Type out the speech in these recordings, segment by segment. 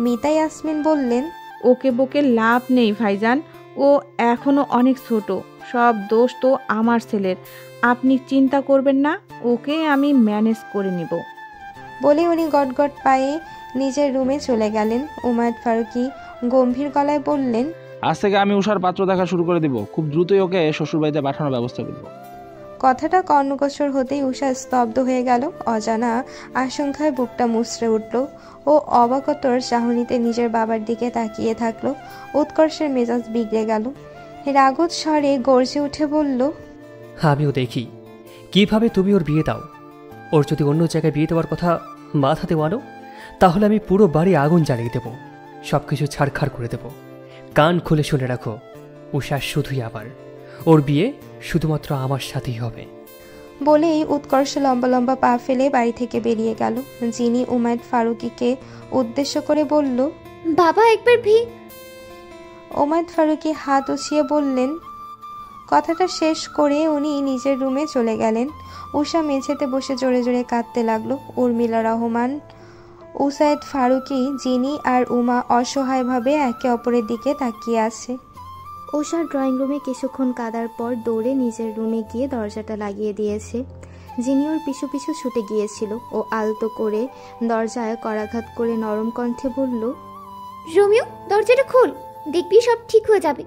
মিতা ইয়াসমিন বললেন, ওকে বকে লাভ নেই ভাইজান, ও এখনো অনেক ছোট, সব দোষ তো আমার ছেলের। আপনি চিন্তা করবেন না, ওকে আমি ম্যানেজ করে নিব। বলে উনি গটগট পায়ে নিজের রুমে চলে গেলেন। উমায়েত ফারুকী গম্ভীর গলায় বললেন, আজ থেকে আমি উষার পাত্র দেখা শুরু করে দিব, খুব দ্রুতই ওকে শ্বশুরবাড়িতে পাঠানোর ব্যবস্থা করব। কথাটা কর্ণগোচর হতেই উষা স্তব্ধ হয়ে গেল। অজানা আশঙ্কায় বুকটা মুচড়ে উঠল। ও অবাকতর চাহনিতে নিজের বাবার দিকে তাকিয়ে থাকলো। উৎকর্ষের মেজাজ বিগড়ে গেল। রাগত স্বরে গর্জে উঠে বলল, আমিও দেখি কিভাবে তুমি ওর বিয়ে দাও। ওর যদি অন্য জায়গায় বিয়ে দেওয়ার কথা মাথাতেও আনো, তাহলে আমি পুরো বাড়ি আগুন জ্বালিয়ে দেব, সব কিছু ছাড়খাড় করে দেব। কান খুলে শুনে রাখো, উষা শুধুই আমার, ওর বিয়ে শুধুমাত্র আমার সাথেই হবে। বলেই উৎকর্ষ লম্বা লম্বা পা ফেলে বাড়ি থেকে বেরিয়ে গেল। যিনি উমায়েত ফারুকীকে উদ্দেশ্য করে বলল, বাবা একবার উমায়েত ফারুকী হাত উছিয়ে বললেন। কথাটা শেষ করে উনি নিজের রুমে চলে গেলেন। উষা মেঝেতে বসে জোরে জোরে কাঁদতে লাগলো। উর্মিলা রহমান, উসায়েদ ফারুকী, যিনি আর উমা অসহায়ভাবে একে অপরের দিকে তাকিয়ে আছে। উষার ড্রয়িং রুমে কিছুক্ষণ কাঁদার পর দৌড়ে নিজের রুমে গিয়ে দরজাটা লাগিয়ে দিয়েছে। যিনি ওর পিছু পিছু ছুটে গিয়েছিল। ও আলতো করে দরজায় করাঘাত করে নরম কণ্ঠে বলল, রোমিও, দরজাটা খোল, দেখবি সব ঠিক হয়ে যাবে।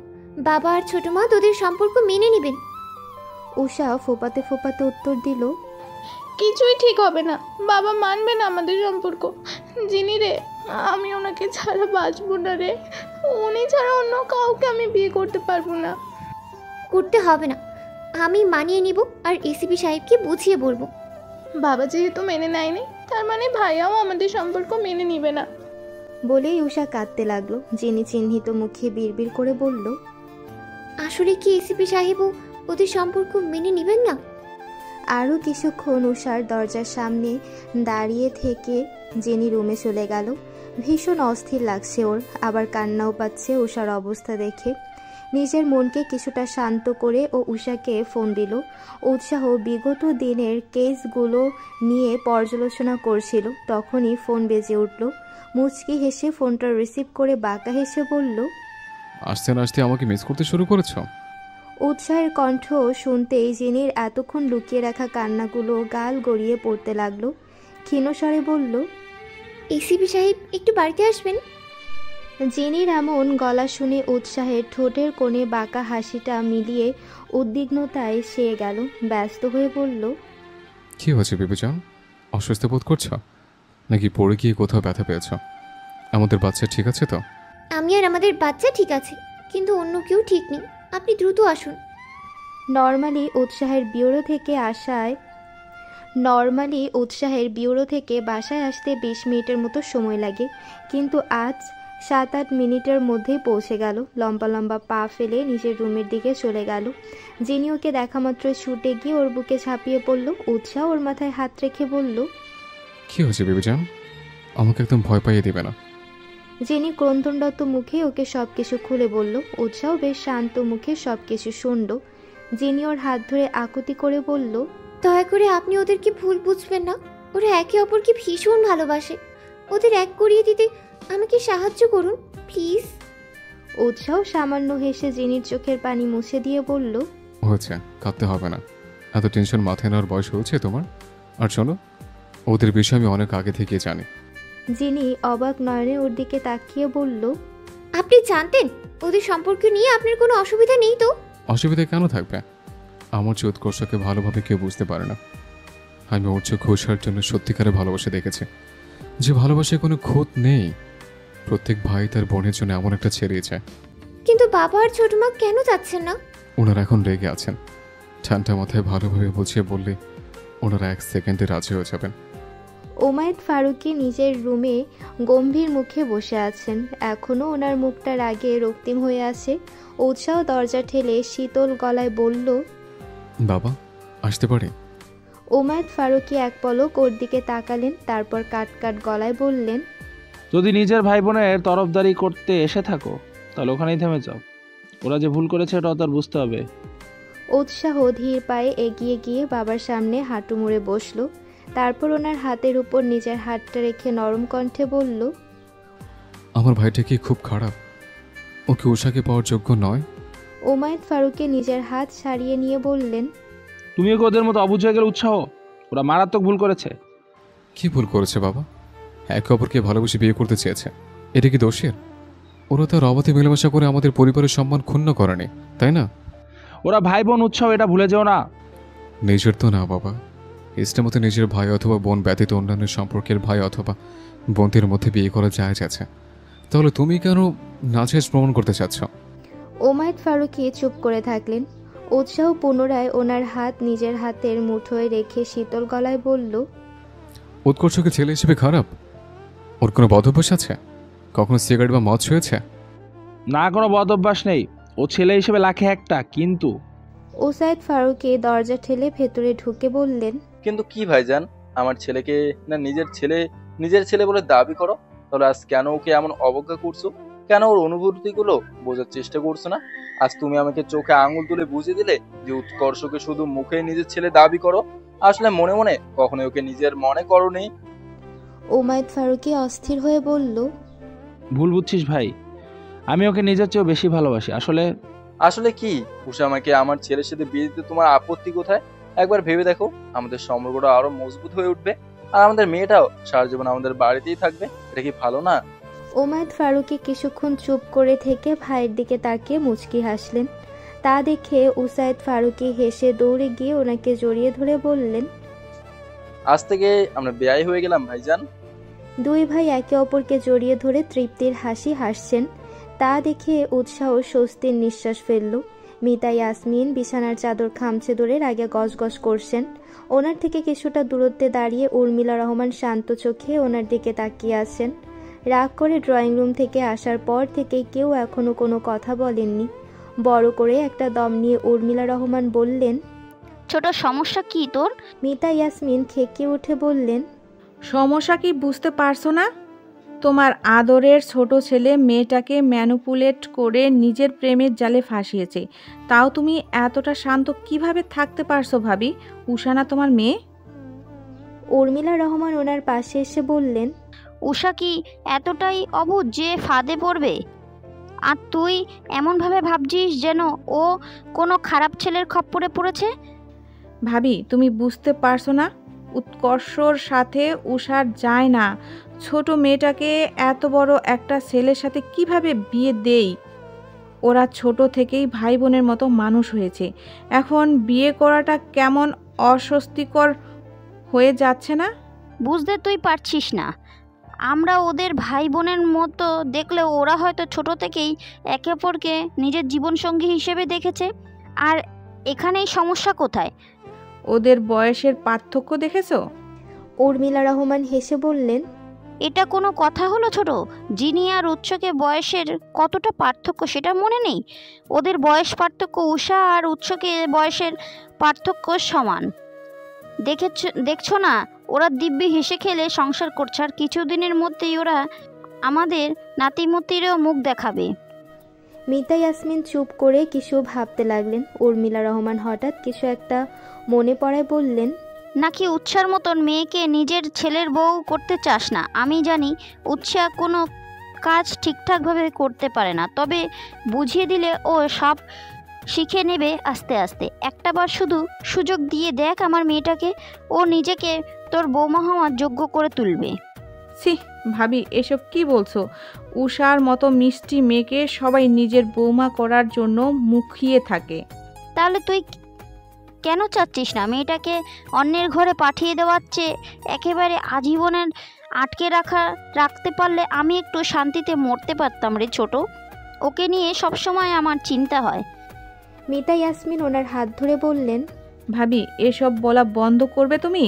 বাবা আর ছোট মা তোদের সম্পর্ক মেনে নেবেন। উষা ফোপাতে ফোপাতে উত্তর দিল, কিছুই ঠিক হবে না, বাবা মানবে না আমাদের সম্পর্ক। যিনি রে, আমি ওনাকে ছাড়া বাঁচবো না রে, উনি ছাড়া অন্য কাউকে আমি বিয়ে করতে পারবো না। করতে হবে না, আমি মানিয়ে নিব আর এসিপি সাহেবকে বুঝিয়ে বলবো। বাবা যেহেতু মেনে নেয়নি, তার মানে ভাইয়াও আমাদের সম্পর্ক মেনে নিবে না। বলেই উষা কাঁদতে লাগলো। যিনি চিহ্নিত মুখে বিড়বিড় করে বলল, আসলে কি এসিপি সাহেবও ওদের সম্পর্ক মেনে নেবেন না? আরও কিছুক্ষণ উষার দরজার সামনে দাঁড়িয়ে থেকে জেনি রুমে চলে গেল। ভীষণ অস্থির লাগছে ওর, আবার কান্নাও পাচ্ছে উষার অবস্থা দেখে। নিজের মনকে কিছুটা শান্ত করে ও উষাকে ফোন দিল। উৎসাহ বিগত দিনের কেসগুলো নিয়ে পর্যালোচনা করছিল। তখনই ফোন বেজে উঠল। মুচকি হেসে ফোনটা রিসিভ করে বাঁকা হেসে বলল, আস্তে আস্তে আমাকে মিস করতে শুরু করেছ? উৎসাহের কণ্ঠ শুনতেই জেনির এতক্ষণ লুকিয়ে রাখা কান্নাগুলো গাল গড়িয়ে পড়তে লাগলো। ক্ষীণস্বরে বলল, এসিপি সাহেব একটু বাড়িতে আসবেন? জেনির এমন গলা শুনে উৎসাহের ঠোঁটের কোণে বাঁকা হাসিটা মিলিয়ে উদ্বিগ্নতায় সে গেল। ব্যস্ত হয়ে বলল, কি হয়েছে বিবেচন? অসুস্থ বোধ করছ নাকি পড়ে গিয়ে কোথাও ব্যথা পেয়েছ? আমাদের বাচ্চা ঠিক আছে তো? আমি আর আমাদের বাচ্চা ঠিক আছে, কিন্তু অন্য কেউ ঠিক নেই। আপনি দ্রুত আসুন। নর্মালি উৎসাহের বিউরো থেকে বাসায় আসতে 20 মিনিটের মতো সময় লাগে, কিন্তু আজ 7-8 মিনিটের মধ্যেই পৌঁছে গেল। লম্বা লম্বা পা ফেলে নিজের রুমের দিকে চলে গেল। যিনি ওকে দেখা মাত্র ছুটে গিয়ে ওর বুকে ঝাঁপিয়ে পড়ল। উৎসাহ ওর মাথায় হাত রেখে বলল, কি হয়েছে বিবেচন? আমাকে একদম ভয় পাইয়ে দেবে না। যিনি ক্রন্দনরত মুখে ওকে সবকিছু খুলে বলল। উৎসাহ বেশ শান্ত মুখে সবকিছু শুনল। যিনি ওর হাত ধরে আকুতি করে বলল, দয়া করে আপনি ওদেরকে ভুল বুঝবেন না, ওরা একে অপরকে ভীষণ ভালোবাসে। ওদের এক করিয়ে দিতে আমাকে সাহায্য করুন প্লিজ। উৎসাহ সামান্য হেসে জিনির চোখের পানি মুছে দিয়ে বলল, হয়েছে, কাঁদতে হবে না। এত টেনশন মাথায় নেওয়ার বয়স হয়েছে তোমার? আর শোনো, ওদের বিষয়ে আমি অনেক আগে থেকে জানি। যিনি অবাক নয়নে ওর দিকে তাকিয়ে বলল, আপনি জানতেন ওদের সম্পর্ক নিয়ে আপনার কোনো অসুবিধা নেই তো? অসুবিধা কেন থাকবে? আমার যে উৎকর্ষকে ভালোভাবে কেউ বুঝতে পারে না। আমি ওর চোখ ঘোষার জন্য সত্যিকারে ভালোবাসা দেখেছি, যে ভালোবাসায় কোনো খুঁত নেই। প্রত্যেক ভাই তার বোনের জন্য এমন একটা ছেড়িয়ে যায়। কিন্তু বাবা আর ছোট মা কেন যাচ্ছেন না? ওনারা এখন রেগে আছেন। ঠান্ডা মাথায় ভালোভাবে বুঝিয়ে বললে ওনারা 1 সেকেন্ডে রাজি হয়ে যাবেন। উমায়েত ফারুকী নিজের রুমে গম্ভীর মুখে বসে আছেন। এখনও ওনার মুখটা রাগে রক্তিম হয়ে আছে। উৎসাহ দরজা ঠেলে শীতল গলায় বলল, বাবা, আসতে পারি? উমায়েত ফারুকী এক পলক ওর দিকে তাকালেন, তারপর কাট কাট গলায় বললেন, যদি নিজের ভাই বোনের তরফদারি করতে এসে থাকো তাহলে ওখানেই থেমে যাও। ওরা যে ভুল করেছে এটা তার বুঝতে হবে। উৎসাহ ধীর পায়ে এগিয়ে গিয়ে বাবার সামনে হাঁটু মুড়ে বসলো। তারপর ওনার হাতের উপর নিজের হাতটা রেখে নরম কণ্ঠে বলল, আমার ভাইটা কি খুব খারাপ? ও কি উষাকে পাওয়ার যোগ্য নয়? ওমায়েদ ফারুককে নিজের হাত ছাড়িয়ে নিয়ে বললেন, তুমিও কি ওদের মতো অবুঝ হয়ে গেলে উৎসাহ? ওরা মারাত্মক ভুল করেছে। কি ভুল করেছে বাবা? একে অপরকে ভালোবেসে বিয়ে করতে চেয়েছে, এটা কি দোষের? ওরা তার অবাধে মেলামেশা করে আমাদের পরিবারের সম্মান ক্ষুণ্ণ করেনি, তাই না? ওরা ভাই বোন, উৎসাহ, এটা ভুলে যেও না। নিজের তো না বাবা, ইসলামতে নিজের ভাই অথবা বোন ব্যতীত অন্যান্য সম্পর্কের ভাই অথবা বোনদের মধ্যে বিয়ে করা জায়েজ আছে। তাহলে তুমি কেন নাজায়েজ প্রমাণ করতে চাচ্ছ? ওমায়েদ ফারুকি চুপ করে থাকলেন। উৎসাহ পুনরায় ওনার হাত নিজের হাতের মুঠোয় রেখে শীতল গলায় বলল, উৎকর্ষকে ছেলে হিসেবে খারাপ? ওর কোনো বদ অভ্যাস আছে? কখনো সিগারেট বা মদ ছুঁয়েছে? না, কোনো বদ অভ্যাস নেই। ও ছেলে হিসেবে লাখে একটা। কিন্তু ওসাইদ ফারুকি দরজা ঠেলে ভেতরে ঢুকে বললেন, কিন্তু কি ভাইজান, আমার ছেলেকে না নিজের ছেলে বলে দাবি করো, তাহলে আজ কেন ওকে এমন অবজ্ঞা করছো? কেন ওর অনুভূতিগুলো বোঝার চেষ্টা করছো না? আজ তুমি আমাকে চোখে আঙুল তুলে বুঝিয়ে দিলে যে উৎকর্ষকে শুধু মুখে নিজের ছেলে দাবি করো, আসলে মনে মনে কখনো ওকে নিজের মনে করোনি। ওমায়েদ ফারুকি অস্থির হয়ে বলল, ভুল বুঝছিস ভাই, আমি ওকে নিজের চেয়েও বেশি ভালোবাসি। আসলে কি উষা, আমাকে আমার ছেলের সাথে বিয়ে দিতে তোমার আপত্তি কোথায়? একবার ভেবে দেখো, আমাদের সম্পর্কটা আরো মজবুত হয়ে উঠবে, আর আমাদের মেয়েটাও সারা জীবন আমাদের বাড়িতেই থাকবে। এটা কি ভালো না? ওমায়েদ ফারুকি কিছুক্ষণ চুপ করে থেকে ভাইয়ের দিকে তাকিয়ে মুচকি হাসলেন। তা দেখে উসাইদ ফারুকি হেসে দৌড়ে গিয়ে ওনাকে জড়িয়ে ধরে বললেন, আজ থেকে আমরা বেয়াই হয়ে গেলাম ভাইজান। দুই ভাই একে অপরকে জড়িয়ে ধরে তৃপ্তির হাসি হাসছেন। তা দেখে উৎসাহ স্বস্তির নিঃশ্বাস ফেলল। মিতা ইয়াসমিন বিছানার চাদর খামচে ধরে রাগে গজগজ করছেন। ওনার থেকে কিছুটা দূরত্বে দাঁড়িয়ে উর্মিলা রহমান শান্ত চোখে ওনার দিকে তাকিয়ে আছেন। রাগ করে ড্রয়িং রুম থেকে আসার পর থেকে কেউ এখনো কোনো কথা বলেননি। বড় করে একটা দম নিয়ে উর্মিলা রহমান বললেন, ছোট সমস্যা কি তোর? মিতা ইয়াসমিন খেকে উঠে বললেন, সমস্যা কি বুঝতে পারছো না? তোমার আদরের ছোট ছেলে মেয়েটাকে ম্যানুপুলেট করে নিজের প্রেমের জালে ফাঁসিয়েছে, তাও তুমি এতটা শান্ত কিভাবে থাকতে পারছো ভাবি? উষা না তোমার মেয়ে? উর্মিলা রহমান ওনার পাশে এসে বললেন, উষা কি এতটাই অবুঝ যে ফাঁদে পড়বে? আর তুই এমনভাবে ভাবছিস যেন ও কোনো খারাপ ছেলের খপ্পরে পড়েছে। ভাবি, তুমি বুঝতে পারছো না? উৎকর্ষর সাথে উষার যায় না। ছোট মেয়েটাকে এত বড় একটা ছেলের সাথে কিভাবে বিয়ে দেই? ওরা ছোট থেকেই ভাই বোনের মতো মানুষ হয়েছে। এখন বিয়ে করাটা কেমন অস্বস্তিকর হয়ে যাচ্ছে না? বুঝতে তুই পারছিস না, আমরা ওদের ভাই বোনের মতো দেখলে ওরা হয়তো ছোট থেকেই একে অপরকে নিজের জীবনসঙ্গী হিসেবে দেখেছে। আর এখানেই সমস্যা কোথায়? ওদের বয়সের পার্থক্য দেখেছো? উর্মিলা রহমান হেসে বললেন, এটা কোনো কথা হলো ছোট? জিনি আর উৎসকে বয়সের কতটা পার্থক্য সেটা মনে নেই? ওদের বয়স পার্থক্য উষা আর উৎসকে বয়সের পার্থক্য সমান। দেখছো না, ওরা দিব্যি হেসে খেলে সংসার করছে, আর কিছুদিনের মধ্যেই ওরা আমাদের নাতিমতিরও মুখ দেখাবে। মিতা ইয়াসমিন চুপ করে কিছু ভাবতে লাগলেন। উর্মিলা রহমান হঠাৎ কিছু একটা মনে পড়ায় বললেন, নাকি উৎসার মতন মেয়েকে নিজের ছেলের বউ করতে চাস না? আমি জানি উৎসা কোনো কাজ ঠিকঠাকভাবে করতে পারে না, তবে বুঝিয়ে দিলে ও সব শিখে নেবে আস্তে আস্তে। একটাবার শুধু সুযোগ দিয়ে দেখ আমার মেয়েটাকে, ও নিজেকে তোর বৌমা হওয়ার যোগ্য করে তুলবে। ছি ভাবি, এসব কি বলছো? উষার মতো মিষ্টি মেয়েকে সবাই নিজের বৌমা করার জন্য মুখিয়ে থাকে। তাহলে তুই কেন চাচ্ছিস না মেয়েটাকে অন্যের ঘরে পাঠিয়ে দেওয়ার চেয়ে একেবারে আজীবনের আটকে রাখতে পারলে আমি একটু শান্তিতে মরতে পারতাম রে ছোট। ওকে নিয়ে সবসময় আমার চিন্তা হয়। মিতা ইয়াসমিন ওনার হাত ধরে বললেন, ভাবি, এসব বলা বন্ধ করবে তুমি?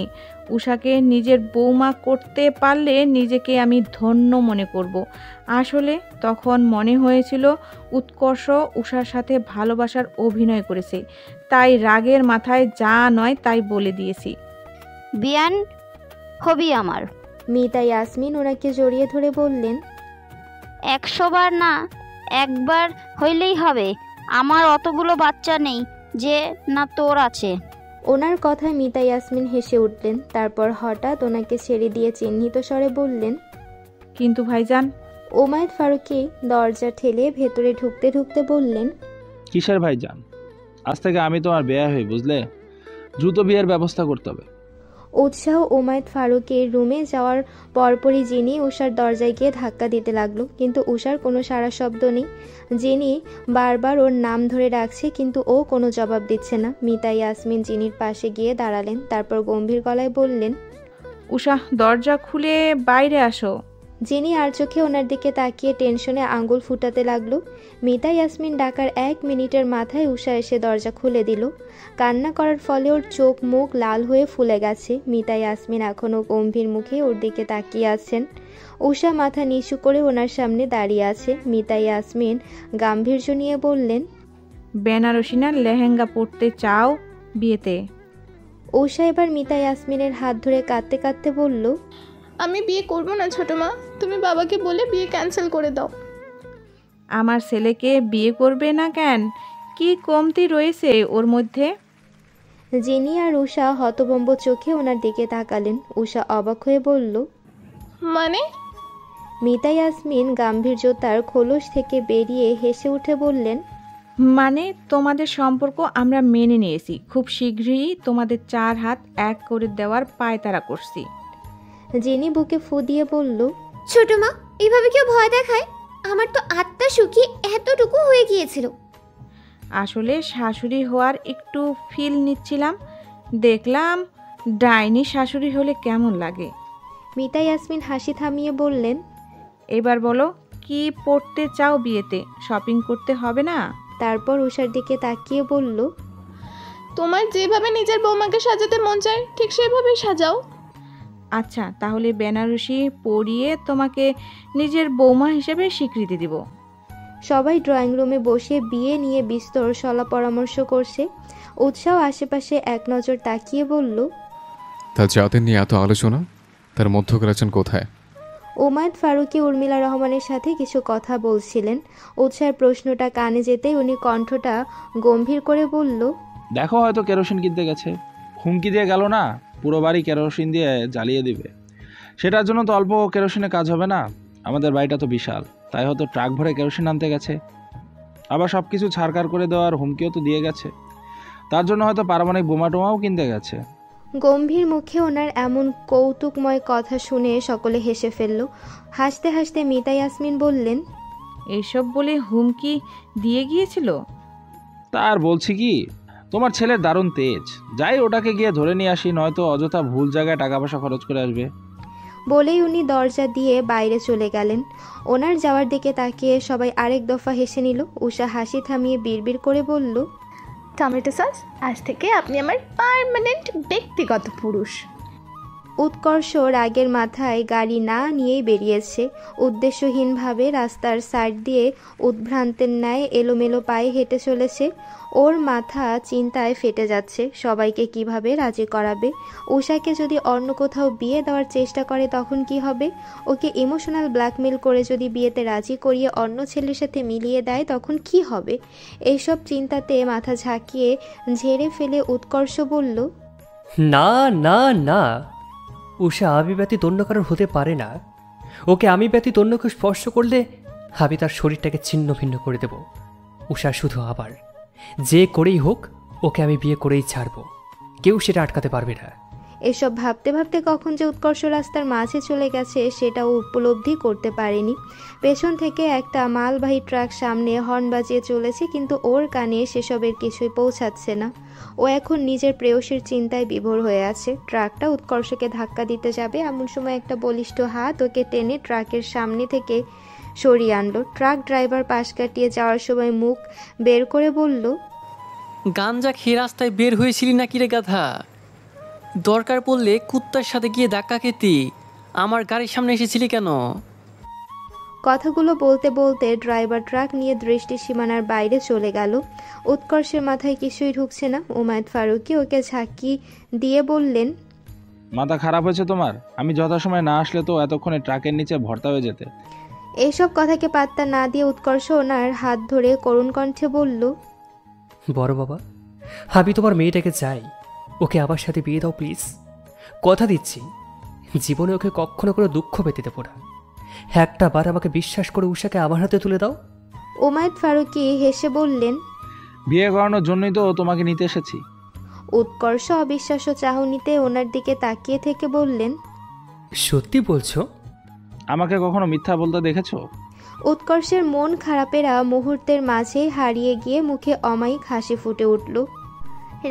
উষাকে নিজের বৌমা করতে পারলে নিজেকে আমি ধন্য মনে করব। আসলে তখন মনে হয়েছিল উৎকর্ষ উষার সাথে ভালোবাসার অভিনয় করেছে, তাই রাগের মাথায় যা নয় তাই বলে দিয়েছি। বিয়ান হবি আমার। মিতা ইয়াসমিন ওনাকে জড়িয়ে ধরে বললেন, 100 বার না, একবার হইলেই হবে। আমার অতগুলো বাচ্চা নেই যে না তোর আছে। ওনার কথায় মিতা ইয়াসমিন হেসে উঠলেন। তারপর হঠাৎ ওনাকে ছেড়ে দিয়ে চিহ্নিত স্বরে বললেন, কিন্তু ভাইজান। ওমায়েদ ফারুকি দরজা ঠেলে ভেতরে ঢুকতে ঢুকতে বললেন, কিসের ভাইজান? আজ থেকে আমি তোমার বেয়া হই, বুঝলে? দ্রুত বিয়ের ব্যবস্থা করতে হবে। উৎসাহ ওমায়েদ ফারুকের রুমে যাওয়ার পরপরই জিনি উষার দরজায় গিয়ে ধাক্কা দিতে লাগলো, কিন্তু উষার কোনো সাড়া শব্দ নেই। জিনি বারবার ওর নাম ধরে ডাকছে, কিন্তু ও কোনো জবাব দিচ্ছে না। মিতা ইয়াসমিন জিনির পাশে গিয়ে দাঁড়ালেন, তারপর গম্ভীর গলায় বললেন, উষা, দরজা খুলে বাইরে আসো। জিনি আর চোখে ওনার দিকে তাকিয়ে টেনশনে আঙ্গুল ফুটাতে লাগলো। মিতা ইয়াসমিন ডাকার 1 মিনিটের মাথায় উষা এসে দরজা খুলে দিল। কান্না করার ফলে ওর চোখ মুখ লাল হয়ে ফুলে গেছে। মিতা ইয়াসমিন এখনও গম্ভীর মুখে ওর দিকে তাকিয়ে আছেন। উষা মাথা নিচু করে ওনার সামনে দাঁড়িয়ে আছে। মিতা ইয়াসমিন গাম্ভীর্য নিয়ে বললেন, বেনারসি না লেহেঙ্গা পরতে চাও বিয়েতে? উষা এবার মিতা ইয়াসমিনের হাত ধরে কাঁদতে কাঁদতে বলল, আমি বিয়ে করব না ছোট মা, তুমি বাবাকে বলে বিয়ে ক্যান্সেল করে দাও। আমার ছেলেকে বিয়ে করবে না কেন? কি কমতি রয়েছে ওর মধ্যে? জিনি আর উষা হতভম্ব চোখে ওনার দিকে তাকালেন। উষা অবাক হয়ে বলল, মানে? মিতা ইয়াসমিন গাম্ভীর্যতার খোলস থেকে বেরিয়ে হেসে উঠে বললেন, মানে তোমাদের সম্পর্ক আমরা মেনে নিয়েছি, খুব শীঘ্রই তোমাদের 4 হাত এক করে দেওয়ার পায়তারা করছি। জিনি বুকে ফু দিয়ে বলল, ছোট মা, এইভাবে কেউ ভয় দেখায়? আমার তো আত্মা শুকিয়ে এতটুকু হয়ে গিয়েছিল। আসলে শাশুড়ি হওয়ার একটু ফিল নিচ্ছিলাম, দেখলাম ডাইনি শাশুড়ি হলে কেমন লাগে। মিতা ইয়াসমিন হাসি থামিয়ে বললেন, এবার বলো, কি পড়তে চাও বিয়েতে? শপিং করতে হবে না? তারপর উষার দিকে তাকিয়ে বলল, তোমার যেভাবে নিজের বৌমাকে সাজাতে মন চায় ঠিক সেভাবেই সাজাও। আচ্ছা, তাহলে বেনারসি পরিয়ে তোমাকে নিজের বৌমা হিসেবে স্বীকৃতি দিব। সবাই ড্রয়িং রুমে বসে বিয়ে নিয়ে বিস্তর সলা পরামর্শ করছে। উৎসাহ আশেপাশে এক নজর তাকিয়ে বলল, তা যাদের নিয়ে এত আলোচনা, তার মধ্যকার আছেন কোথায়? ওমায়েদ ফারুকি উর্মিলা রহমানের সাথে কিছু কথা বলছিলেন। উৎসাহের প্রশ্নটা কানে যেতেই উনি কণ্ঠটা গম্ভীর করে বলল, দেখো, হয়তো কেরোসিন কিনতে গেছে। হুমকি দিয়ে গেল না, পুরো বাড়ি কেরোসিন দিয়ে জ্বালিয়ে দিবে। সেটার জন্য তো অল্প কেরোসিনে কাজ হবে না। আমাদের বাড়িটা তো বিশাল, তাই হয়তো ট্রাক ভরে কেরোসিন আনতে গেছে। আবার সব কিছু ছাড়কার করে দেওয়ার হুমকিও তো দিয়ে গেছে। তার জন্য হয়তো পারমাণবিক বোমা টোমাও কিনতে গেছে। গম্ভীর মুখে ওনার এমন কৌতুকময় কথা শুনে সকলে হেসে ফেলল। হাসতে হাসতে মিতা ইয়াসমিন বললেন, এইসব বলে হুমকি দিয়ে গিয়েছিল? তার বলছি কি, তোমার ছেলের দারুণ তেজ। যাই, ওটাকে গিয়ে ধরে নিয়ে আসি, নয়তো অযথা ভুল জায়গায় টাকা পয়সা খরচ করে আসবে। বলেই উনি দরজা দিয়ে বাইরে চলে গেলেন। ওনার যাওয়ার দিকে তাকিয়ে সবাই আরেক দফা হেসে নিল। উষা হাসি থামিয়ে বিড়বিড় করে বলল, টমেটো সস, আজ থেকে আপনি আমার পার্মানেন্ট ব্যক্তিগত পুরুষ। উৎকর্ষ রাগের মাথায় গাড়ি না নিয়েই বেরিয়েছে। উদ্দেশ্যহীনভাবে রাস্তার সাইড দিয়ে উদ্ভ্রান্তের ন্যায় এলোমেলো পায়ে হেঁটে চলেছে। ওর মাথা চিন্তায় ফেটে যাচ্ছে, সবাইকে কিভাবে রাজি করাবে। উষাকে যদি অন্য কোথাও বিয়ে দেওয়ার চেষ্টা করে তখন কি হবে? ওকে ইমোশনাল ব্ল্যাকমেল করে যদি বিয়েতে রাজি করিয়ে অন্য ছেলের সাথে মিলিয়ে দেয় তখন কি হবে? এইসব চিন্তাতে মাথা ঝাঁকিয়ে ঝেড়ে ফেলে উৎকর্ষ বলল, না না না, উষা আমি ব্যতীত অন্য কারোর হতে পারে না। ওকে আমি ব্যতীত অন্য কেউ স্পর্শ করলে আমি তার শরীরটাকে ছিন্ন ভিন্ন করে দেব। উষা শুধু আবার যে করেই হোক ওকে আমি বিয়ে করেই ছাড়ব, কেউ সেটা আটকাতে পারবে না। এসব ভাবতে ভাবতে কখন যে উৎকর্ষ রাস্তার মাঝে চলে গেছে সেটাও উপলব্ধি করতে পারেনি। পেছন থেকে একটা মালবাহী ট্রাক সামনে হর্ন বাজিয়ে চলেছে, কিন্তু ওর কানে সেসবের কিছুই পৌঁছাচ্ছে না। ও এখন নিজের প্রেয়সীর চিন্তায় বিভোর হয়ে আছে। ট্রাকটা উৎকর্ষকে ধাক্কা দিতে যাবে, এমন সময় একটা বলিষ্ঠ হাত ওকে টেনে ট্রাকের সামনে থেকে সরিয়ে আনলো। ট্রাক ড্রাইভার পাশ কাটিয়ে যাওয়ার সময় মুখ বের করে বলল, গাঞ্জা খেয়ে রাস্তায় বের হয়েছিলি নাকি রে গাধা? দরকার পড়লে কুত্তার সাথে গিয়ে ধাক্কা খেতি, আমার গাড়ির সামনে এসেছিলি কেন? কথাগুলো বলতে বলতে ড্রাইভার ট্রাক নিয়ে দৃষ্টি সীমানার বাইরে চলে গেল। উৎকর্ষের মাথায় কিছুই ঢুকছে না। ওমায়েদ ফারুকি ওকে ঝাঁকি দিয়ে বললেন, মাথা খারাপ হয়েছে তোমার? আমি যথাসময় না আসলে তো এতক্ষণে ট্রাকের নিচে ভর্তা হয়ে যেতে। এইসব কথাকে পাত্তা না দিয়ে উৎকর্ষ ওনার হাত ধরে করুণ কণ্ঠে বলল, বড় বাবা, আমি তোমার মেয়েটাকে চাই, ওকে আমার সাথে বিয়ে দাও প্লিজ। কথা দিচ্ছি জীবনে ওকে কখনো কোনো দুঃখ পেতে দেবো না। একটা বার আমাকে বিশ্বাস করে উষাকে আমার হাতে তুলে দাও। ওমায়েদ ফারুকী হেসে বললেন, বিয়ে করানোর জন্যই তো তোমাকে নিতে এসেছি। উৎকর্ষ অবিশ্বাস্য চাহনিতে ওনার দিকে তাকিয়ে থেকে বললেন, সত্যি বলছো? আমাকে কখনো মিথ্যা বলতে দেখেছো? উৎকর্ষের মন খারাপেরা মুহূর্তের মাঝে হারিয়ে গিয়ে মুখে অমায়িক হাসি ফুটে উঠল।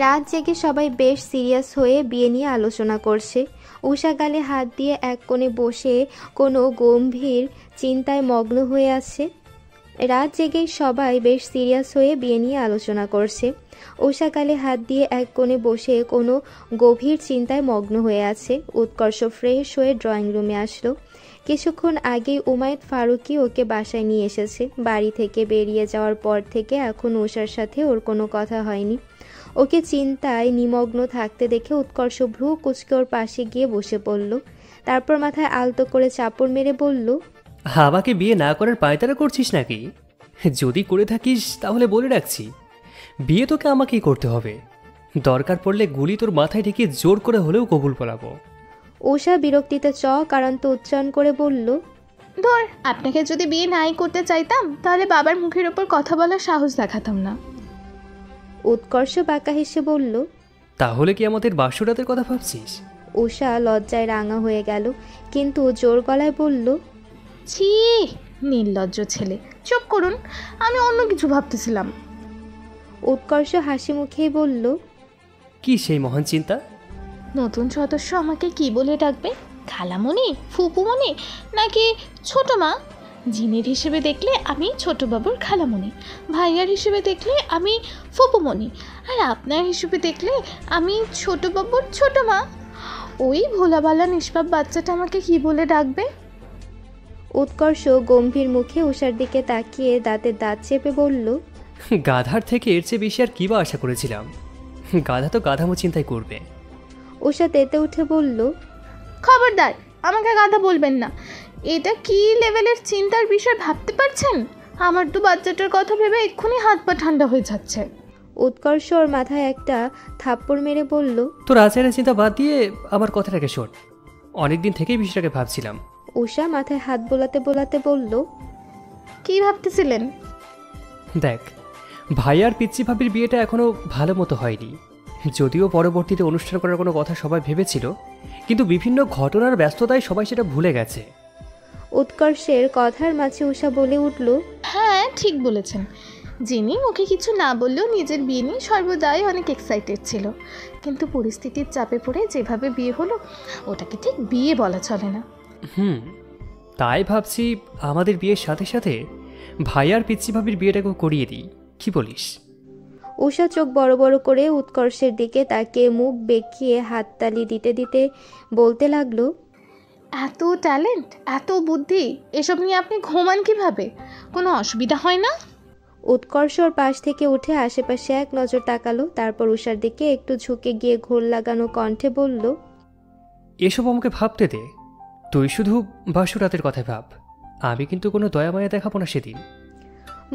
রাত জেগে সবাই বেশ সিরিয়াস হয়ে বিয়ে নিয়ে আলোচনা করছে। উষা গালে হাত দিয়ে এক কোণে বসে কোনো গম্ভীর চিন্তায় মগ্ন হয়ে আছে। রাত জেগেই সবাই বেশ সিরিয়াস হয়ে বিয়ে নিয়ে আলোচনা করছে। উষা গালে হাত দিয়ে এক কোণে বসে কোনো গভীর চিন্তায় মগ্ন হয়ে আছে। উৎকর্ষ ফ্রেশ হয়ে ড্রয়িং রুমে আসলো। কিছুক্ষণ আগেই উমায়েদ ফারুকী ওকে বাসায় নিয়ে এসেছে। বাড়ি থেকে বেরিয়ে যাওয়ার পর থেকে এখন উষার সাথে ওর কোনো কথা হয়নি। ওকে চিন্তায় নিমগ্ন থাকতে দেখে উৎকর্ষ ভ্রু কুঁচকে ওর পাশে গিয়ে বসে পড়ল। তারপর মাথায় আলতো করে চাপড় মেরে বলল, আমাকে বিয়ে না করার পায়তারা করছিস নাকি? যদি করে থাকিস তাহলে বলে রাখছি, বিয়ে তোকে আমাকেই করতে হবে। দরকার পড়লে গুলি তোর মাথায় ঢেকে জোর করে হলেও কবুল বলাবো। উষা বিরক্তিতে চকারান্ত উচ্চারণ করে বলল, ধর, আপনাকে যদি বিয়ে নাই করতে চাইতাম তাহলে বাবার মুখের ওপর কথা বলার সাহস দেখাতাম না। উৎকর্ষ বাঁকা হেসে বলল, তাহলে কি আমাদের বাসরাতের কথা ভাবছিস? উষা লজ্জায় রাঙা হয়ে গেল, কিন্তু জোর গলায় বলল, ছি, নির্লজ্জ ছেলে, চুপ করুন, আমি অন্য কিছু ভাবতেছিলাম। উৎকর্ষ হাসি মুখেই বলল, কি সেই মহান চিন্তা? নতুন সদস্য আমাকে কি বলে ডাকবে? খালামণি, ফুপুমণি, নাকি ছোট মা? জিনের হিসেবে দেখলে আমি ছোট বাবুর খালামণি, ভাইয়ার হিসেবে দেখলে আমি ফুপুমণি, আর আপনার হিসেবে দেখলে আমি ছোট বাবুর ছোট মা। ওই ভোলাবালা নিষ্পাপ বাচ্চাটা আমাকে কি বলে ডাকবে? উৎকর্ষ গম্ভীর মুখে উষার দিকে তাকিয়ে দাঁতে দাঁত চেপে বলল, গাধার থেকে এর চেয়ে বেশি আর কি বা আশা করেছিলাম? গাধা তো গাধামো চিন্তাই করবে। উষা তেতে উঠে বলল, খবরদার, আমাকে গাধা বলবেন না। এটা কি লেভেলের চিন্তার বিষয় ভাবতে পারছেন? আমার তো বাচ্চাটার কথা ভেবে এক্ষুনি হাত পা ঠান্ডা হয়ে যাচ্ছে। উৎকর্ষ ওর মাথায় একটা থাপ্পড় মেরে বলল, তোর আচারের চিন্তা বাদ দিয়ে আমার কথাটাকে শোন। অনেকদিন থেকেই বিষয়টাকে ভাবছিলাম। উষা মাথায় হাত বোলাতে বোলাতে বলল, কি ভাবতেছিলেন? দেখ, ভাই আর পিচ্চি ভাবির বিয়েটা এখনো ভালো মতো হয়নি। যদিও পরবর্তীতে অনুষ্ঠান করার কোনো কথা সবাই ভেবেছিল, কিন্তু বিভিন্ন ঘটনার ব্যস্ততায় সবাই সেটা ভুলে গেছে। উৎকর্ষের কথার মাঝে উষা বলে উঠল, হ্যাঁ, ঠিক বলেছেন। যিনি মুখে কিছু না বললেও নিজের বিয়ে নিয়ে সর্বদাই অনেক এক্সাইটেড ছিল, কিন্তু পরিস্থিতির চাপে পড়ে যেভাবে বিয়ে হলো ওটাকে ঠিক বিয়ে বলা চলে না। তাই ভাবছি আমাদের বিয়ের সাথে সাথে ভাই আর পিচ্চি ভাবির বিয়েটাকেও করিয়ে দিই, কি বলিস? উষা চোখ বড় বড় করে উৎকর্ষের দিকে তাকিয়ে মুখ বেঁকিয়ে হাততালি দিতে দিতে বলতে লাগলো, এত ট্যালেন্ট, এত বুদ্ধি, এসব নিয়ে আপনি ঘুমান কিভাবে? কোনো অসুবিধা হয় না? উৎকর্ষ ওর পাশ থেকে উঠে আশেপাশে এক নজর তাকালো, তারপর উষার দিকে একটু ঝুঁকে গিয়ে ঘোর লাগানো কণ্ঠে বলল, এসব আমাকে ভাবতে দে, তুই শুধু বাসুরাতের কথায় ভাব। আমি কিন্তু কোনো দয়া মায়া দেখাবো না সেদিন।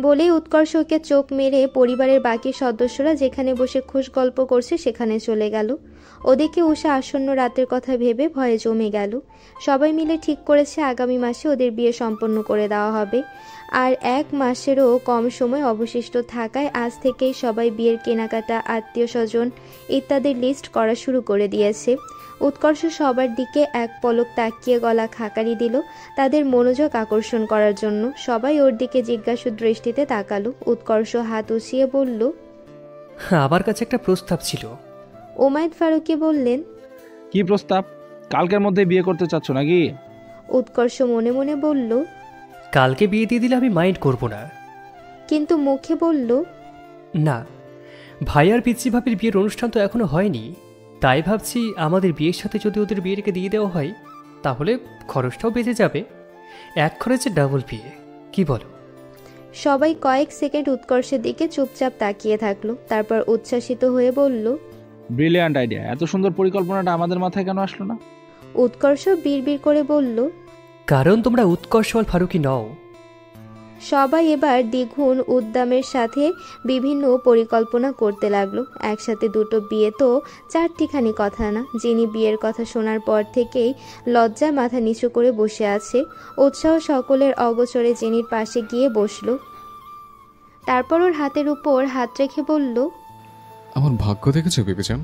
বলেই উৎকর্ষকে চোখ মেরে পরিবারের বাকি সদস্যরা যেখানে বসে খুশ গল্প করছে সেখানে চলে গেল। ওদিকে উষা আসন্ন রাতের কথা ভেবে ভয়ে জমে গেল। সবাই মিলে ঠিক করেছে আগামী মাসে ওদের বিয়ে সম্পন্ন করে দেওয়া হবে। আর 1 মাসেরও কম সময় অবশিষ্ট থাকায় আজ থেকেই সবাই বিয়ের কেনাকাটা, আত্মীয় স্বজন ইত্যাদির লিস্ট করা শুরু করে দিয়েছে। উৎকর্ষ সবার দিকে এক পলক তাকিয়ে গলা খাকারি দিল তাদের মনোযোগ আকর্ষণ করার জন্য। সবাই ওর দিকে জিজ্ঞাসু দৃষ্টিতে তাকালো। উৎকর্ষ হাত উঁচিয়ে বলল, আমার কাছে একটা প্রস্তাব ছিল। ওমায়েদ ফারুকী বললেন, কি প্রস্তাব? কালকের মধ্যে বিয়ে করতে চাচ্ছ নাকি? উৎকর্ষ মনে মনে বলল, কালকে বিয়ে দিয়ে দিলে আমি মাইন্ড করব না, কিন্তু মুখে বলল, না, ভাই আর পিচ্চি ভাবির বিয়ের অনুষ্ঠান তো এখনো হয়নি। তাই ভাবছি আমাদের বিয়ের সাথে যদি ওদের বিয়েটাকে দিয়ে দেওয়া হয় তাহলে খরচটাও বেঁচে যাবে। এক খরচে ডাবল বিয়ে, কি বলো? সবাই কয়েক সেকেন্ড উৎকর্ষের দিকে চুপচাপ তাকিয়ে থাকলো, তারপর উচ্ছ্বাসিত হয়ে বলল, ব্রিলিয়ান্ট আইডিয়া। এত সুন্দর পরিকল্পনাটা আমাদের মাথায় কেন আসলো না? উৎকর্ষ বিড়বিড় করে বলল, কারণ তোমরা উৎকর্ষ আর ফারুকী নও। সবাই এবার দ্বিগুণ উদ্যমের সাথে বিভিন্ন পরিকল্পনা করতে লাগলো। একসাথে দুটো বিয়ে তো চারটিখানি কথা না। যিনি বিয়ের কথা শোনার পর থেকেই লজ্জায় মাথা নিচু করে বসে আছে। উৎসাহ সকলের অগোচরে জেনির পাশে গিয়ে বসলো। তারপর ওর হাতের উপর হাত রেখে বলল, আমার ভাগ্য দেখেছো বিবেচন?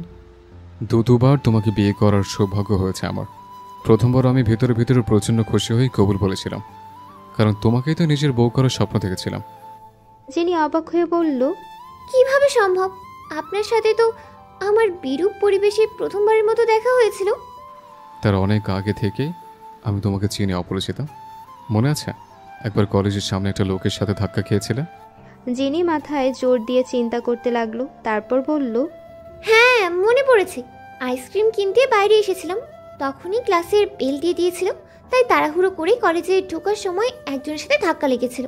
দুবার তোমাকে বিয়ে করার সৌভাগ্য হয়েছে আমার। প্রথমবার আমি ভেতরে ভেতরে প্রচণ্ড খুশি হয়ে কবুল বলেছিলাম, কারণ তোমাকেই তো নিজের বউ করার স্বপ্ন দেখেছিলাম। যিনি অবাক হয়ে বলল, কিভাবে সম্ভব? আপনার সাথে তো আমার বিরূপ পরিবেশে প্রথমবারের মতো দেখা হয়েছিল। তার অনেক আগে থেকে আমি তোমাকে চিনি অপরিচিতা। মনে আছে একবার কলেজের সামনে একটা লোকের সাথে ধাক্কা খেয়েছিলে? যিনি মাথায় জোর দিয়ে চিন্তা করতে লাগলো। তারপর বলল, হ্যাঁ মনে পড়েছে। আইসক্রিম কিনতে বাইরে এসেছিলাম, তখনই ক্লাসের বেল দিয়ে দিয়েছিল, তাই তাড়াহুড়ো করে কলেজে ঢোকার সময় একজনের সাথে ধাক্কা লেগেছিল।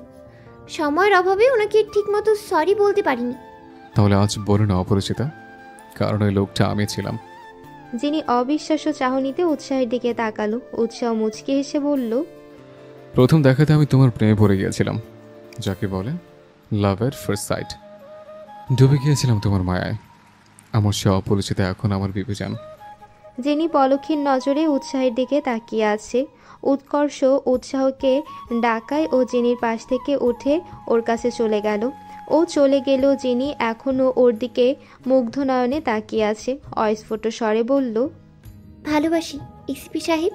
সময়ের অভাবে ওনাকে ঠিকমতো সরি বলতে পারিনি। তাহলে আজ বলো না অপরিচিতা, কারণ ওই লোকটা আমি ছিলাম। যিনি অবিশ্বাস্য চাহনিতে উৎসাহের দিকে তাকালো। উৎসাহ মুচকি হেসে বলল, প্রথম দেখাতে আমি তোমার প্রেমে পড়ে গিয়েছিলাম, যাকে বলে লাভ এট ফার্স্ট সাইট। ডুবে গিয়েছিলাম তোমার মায়ায়। আমার সে অপরিচিতা এখন আমার বিবেচন। যিনি পলক্ষীর নজরে উৎসাহের দিকে তাকিয়ে আছে। উৎকর্ষ উৎসাহকে ডাকায় ও জিনির পাশ থেকে উঠে ওর কাছে চলে গেল। ও চলে গেলেও যিনি এখনও ওর দিকে মুগ্ধ নয়নে তাকিয়ে আছে। অস্ফুট স্বরে বলল, ভালোবাসি এসপি সাহেব।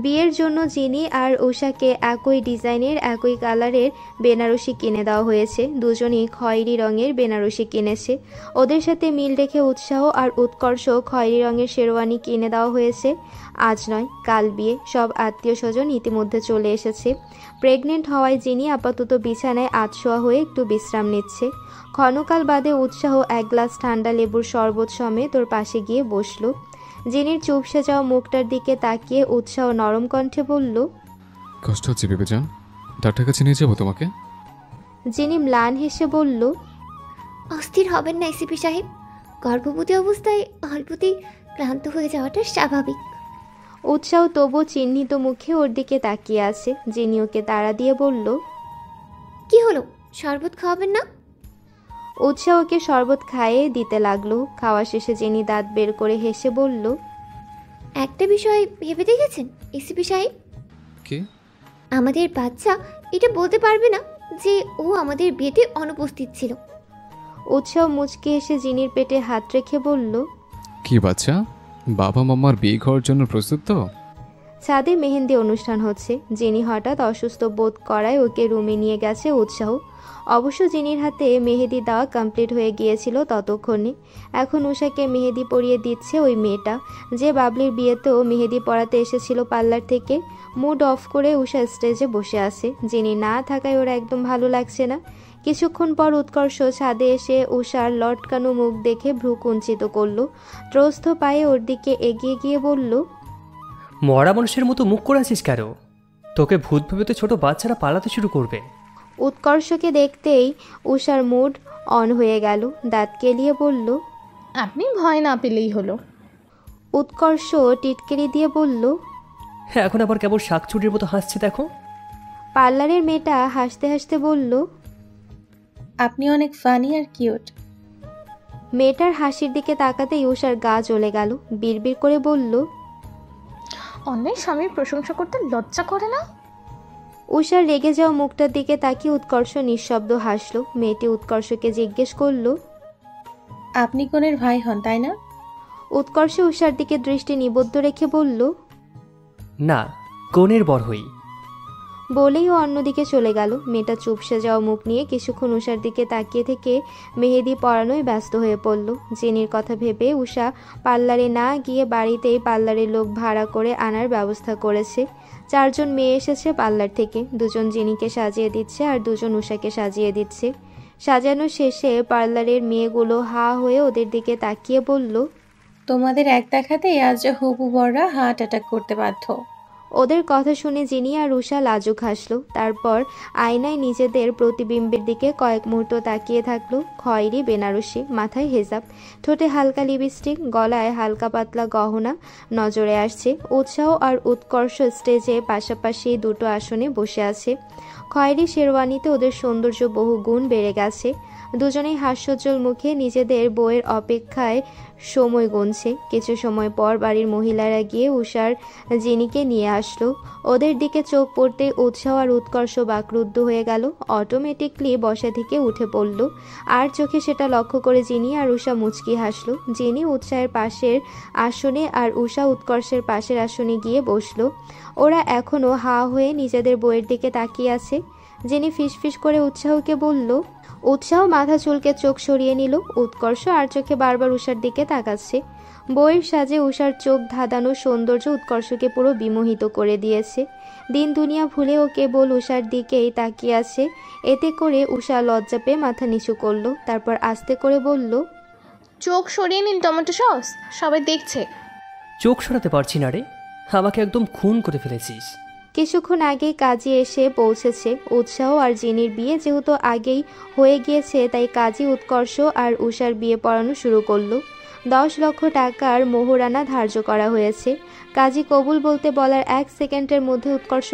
বিয়ের জন্য যিনি আর উষাকে একই ডিজাইনের একই কালারের বেনারসি কিনে দেওয়া হয়েছে। দুজনই খয়েরি রঙের বেনারসি কিনেছে। ওদের সাথে মিল রেখে উৎসাহ আর উৎকর্ষ খয়েরি রঙের শেরওয়ানি কিনে দেওয়া হয়েছে। আজ নয় কাল বিয়ে। সব আত্মীয় স্বজন ইতিমধ্যে চলে এসেছে। প্রেগনেন্ট হওয়ায় যিনি আপাতত বিছানায় আধশোয়া হয়ে একটু বিশ্রাম নিচ্ছে। ক্ষণকাল বাদে উৎসাহ এক গ্লাস ঠান্ডা লেবুর শরবত সমেত ওর পাশে গিয়ে বসলো। জিনির চুপসে যাওয়া মুখটার দিকে তাকিয়ে উৎসাহ নরম কণ্ঠে বলল, কষ্ট হচ্ছে বিবেচন, ডাক্তার কাছে নিয়ে যাবো তোমাকে? জিনি ম্লান হেসে বলল, অস্থির হবেন না এসপি সাহেব। গর্ভবতী অবস্থায় অল্পতেই ক্লান্ত হয়ে যাওয়াটা স্বাভাবিক। উৎসাহ তবু চিহ্নিত মুখে ওর দিকে তাকিয়ে আছে। জিনি ওকে তাড়া দিয়ে বলল, কি হলো, শরবত খাওয়াবেন না? উৎসাহ ওকে শরবত খাইয়ে দিতে লাগলো। খাওয়া শেষে জিনি দাঁত বের করে হেসে বলল, একটা বিষয় ভেবে দেখেছেন এসপি সাহেব? কি? আমাদের বাচ্চা এটা বলতে পারবে না যে ও আমাদের বিয়েতে অনুপস্থিত ছিল। উৎসাহ মুচকে এসে জিনির পেটে হাত রেখে বলল, কি বাচ্চা? বাবা মামার বিয়ে করার জন্য প্রস্তুত তো? ছাদে মেহেন্দি অনুষ্ঠান হচ্ছে। জিনি হঠাৎ অসুস্থ বোধ করায় ওকে রুমে নিয়ে গেছে উৎসাহ। অবশ্য জিনির হাতে মেহেদি দেওয়া কমপ্লিট হয়ে গিয়েছিল ততক্ষণে। এখন উষাকে মেহেদি পরিয়ে দিচ্ছে ওই মেয়েটা, যে বাবলির বিয়েতেও মেহেদি পরাতে এসেছিল পার্লার থেকে। মুড অফ করে উষা স্টেজে বসে আছে। জিনি না থাকায় ওর একদম ভালো লাগছে না। কিছুক্ষণ পর উৎকর্ষ ছাদে এসে উষার লটকানো মুখ দেখে ভ্রু কুঞ্চিত করলো। ত্রস্ত পায়ে ওর দিকে এগিয়ে গিয়ে বলল, মরা মানুষের মতো মুখ করে আছিস কেন? তোকে ভূত ভেবে তো ছোট বাচ্চারা পালাতে শুরু করবে। উৎকর্ষকে দেখতেই উষার মুড অন হয়ে গেল। দাঁত কেলিয়ে বলল, আপনি ভয় না পেলেই হলো। উৎকর্ষ টিটকেরি দিয়ে বলল, হ্যাঁ, এখন আবার কেবল শাকচুরির মতো হাসছে দেখো। পার্লারের মেয়েটা হাসতে হাসতে বলল, আপনি অনেক ফানি আর কিউট। মেয়েটার হাসির দিকে তাকাতেই উষার গা জ্বলে গেল। বিড়বিড় করে বলল, অন্যের স্বামীর প্রশংসা করতে লজ্জা করে না? উষার রেগে যাওয়া মুখটার দিকে তাকিয়ে উৎকর্ষ নিঃশব্দ হাসলো। মেয়েটি উৎকর্ষকে জিজ্ঞেস করলো, আপনি কোনের ভাই হন তাই না? উৎকর্ষ উষার দিকে দৃষ্টি নিবদ্ধ রেখে বলল, না, কনের বর হই। বলেই ও অন্যদিকে চলে গেল। মেয়েটা চুপসে যাওয়া মুখ নিয়ে কিছুক্ষণ উষার দিকে তাকিয়ে থেকে মেহেদি পরানোয় ব্যস্ত হয়ে পড়ল। জেনির কথা ভেবে উষা পার্লারে না গিয়ে বাড়িতেই পার্লারের লোক ভাড়া করে আনার ব্যবস্থা করেছে। 4 জন মেয়ে এসেছে পার্লার থেকে। 2 জন জিনিকে সাজিয়ে দিচ্ছে আর 2 জন উষাকে সাজিয়ে দিচ্ছে। সাজানো শেষে পার্লারের মেয়েগুলো হা হয়ে ওদের দিকে তাকিয়ে বলল, তোমাদের এক দেখাতেই আজ হবু বররা হার্ট অ্যাটাক করতে বাধ্য। ওদের কথা শুনে জিনি আর উষা লাজুক হাসলো। তারপর আয়নায় নিজেদের প্রতিবিম্বের দিকে কয়েক মুহূর্ত তাকিয়ে থাকলো। খয়েরি বেনারসি, মাথায় হেজাব, ঠোঁটে হালকা লিপস্টিক, গলায় হালকা পাতলা গহনা নজরে আসছে। উৎসাহ আর উৎকর্ষ স্টেজে পাশাপাশি দুটো আসনে বসে আছে। খয়েরি শেরওয়ানিতে ওদের সৌন্দর্য বহু গুণ বেড়ে গেছে। দুজনেই হাস্যোজ্জ্বল মুখে নিজেদের বইয়ের অপেক্ষায় সময় গুনছে। কিছু সময় পর বাড়ির মহিলারা গিয়ে উষার জিনিকে নিয়ে আসলো। ওদের দিকে চোখ পড়তে উৎসাহ আর উৎকর্ষ বাকরুদ্ধ হয়ে গেল। অটোমেটিকলি বসা থেকে উঠে পড়ল। আর চোখে সেটা লক্ষ্য করে জিনি আর উষা মুচকি হাসলো। জিনি উৎসাহের পাশের আসনে আর উষা উৎকর্ষের পাশের আসনে গিয়ে বসলো। ওরা এখনো হা হয়ে নিজেদের বইয়ের দিকে তাকিয়ে আছে। জিনি ফিসফিস করে উৎসাহকে বলল। উৎসাহ মাথা চুলকে চোখ সরিয়ে নিল। উৎকর্ষ আর চোখে বারবার উষার দিকে তাকাচ্ছে। বইয়ের সাজে উষার চোখ ধাঁধানো সৌন্দর্য উৎকর্ষকে পুরো বিমোহিত করে দিয়েছে। দিন দুনিয়া ভুলে ও কেবল উষার দিকেই তাকিয়ে আছে। এতে করে উষা লজ্জা পেয়ে মাথা নিচু করলো। তারপর আস্তে করে বলল, চোখ সরিয়ে নিন টমেটো সস, সবাই দেখছে। চোখ সরাতে পারছি না রে, আমাকে একদম খুন করে ফেলেছিস। কিছুক্ষণ আগেই কাজী এসে পৌঁছেছে। উৎসাহ আর জিনির বিয়ে যেহেতু আগেই হয়ে গিয়েছে, তাই কাজী উৎকর্ষ আর উষার বিয়ে পড়ানো শুরু করলো। 10 লক্ষ টাকার মোহরানা ধার্য করা হয়েছে। কাজী কবুল বলতে বলার 1 সেকেন্ডের মধ্যে উৎকর্ষ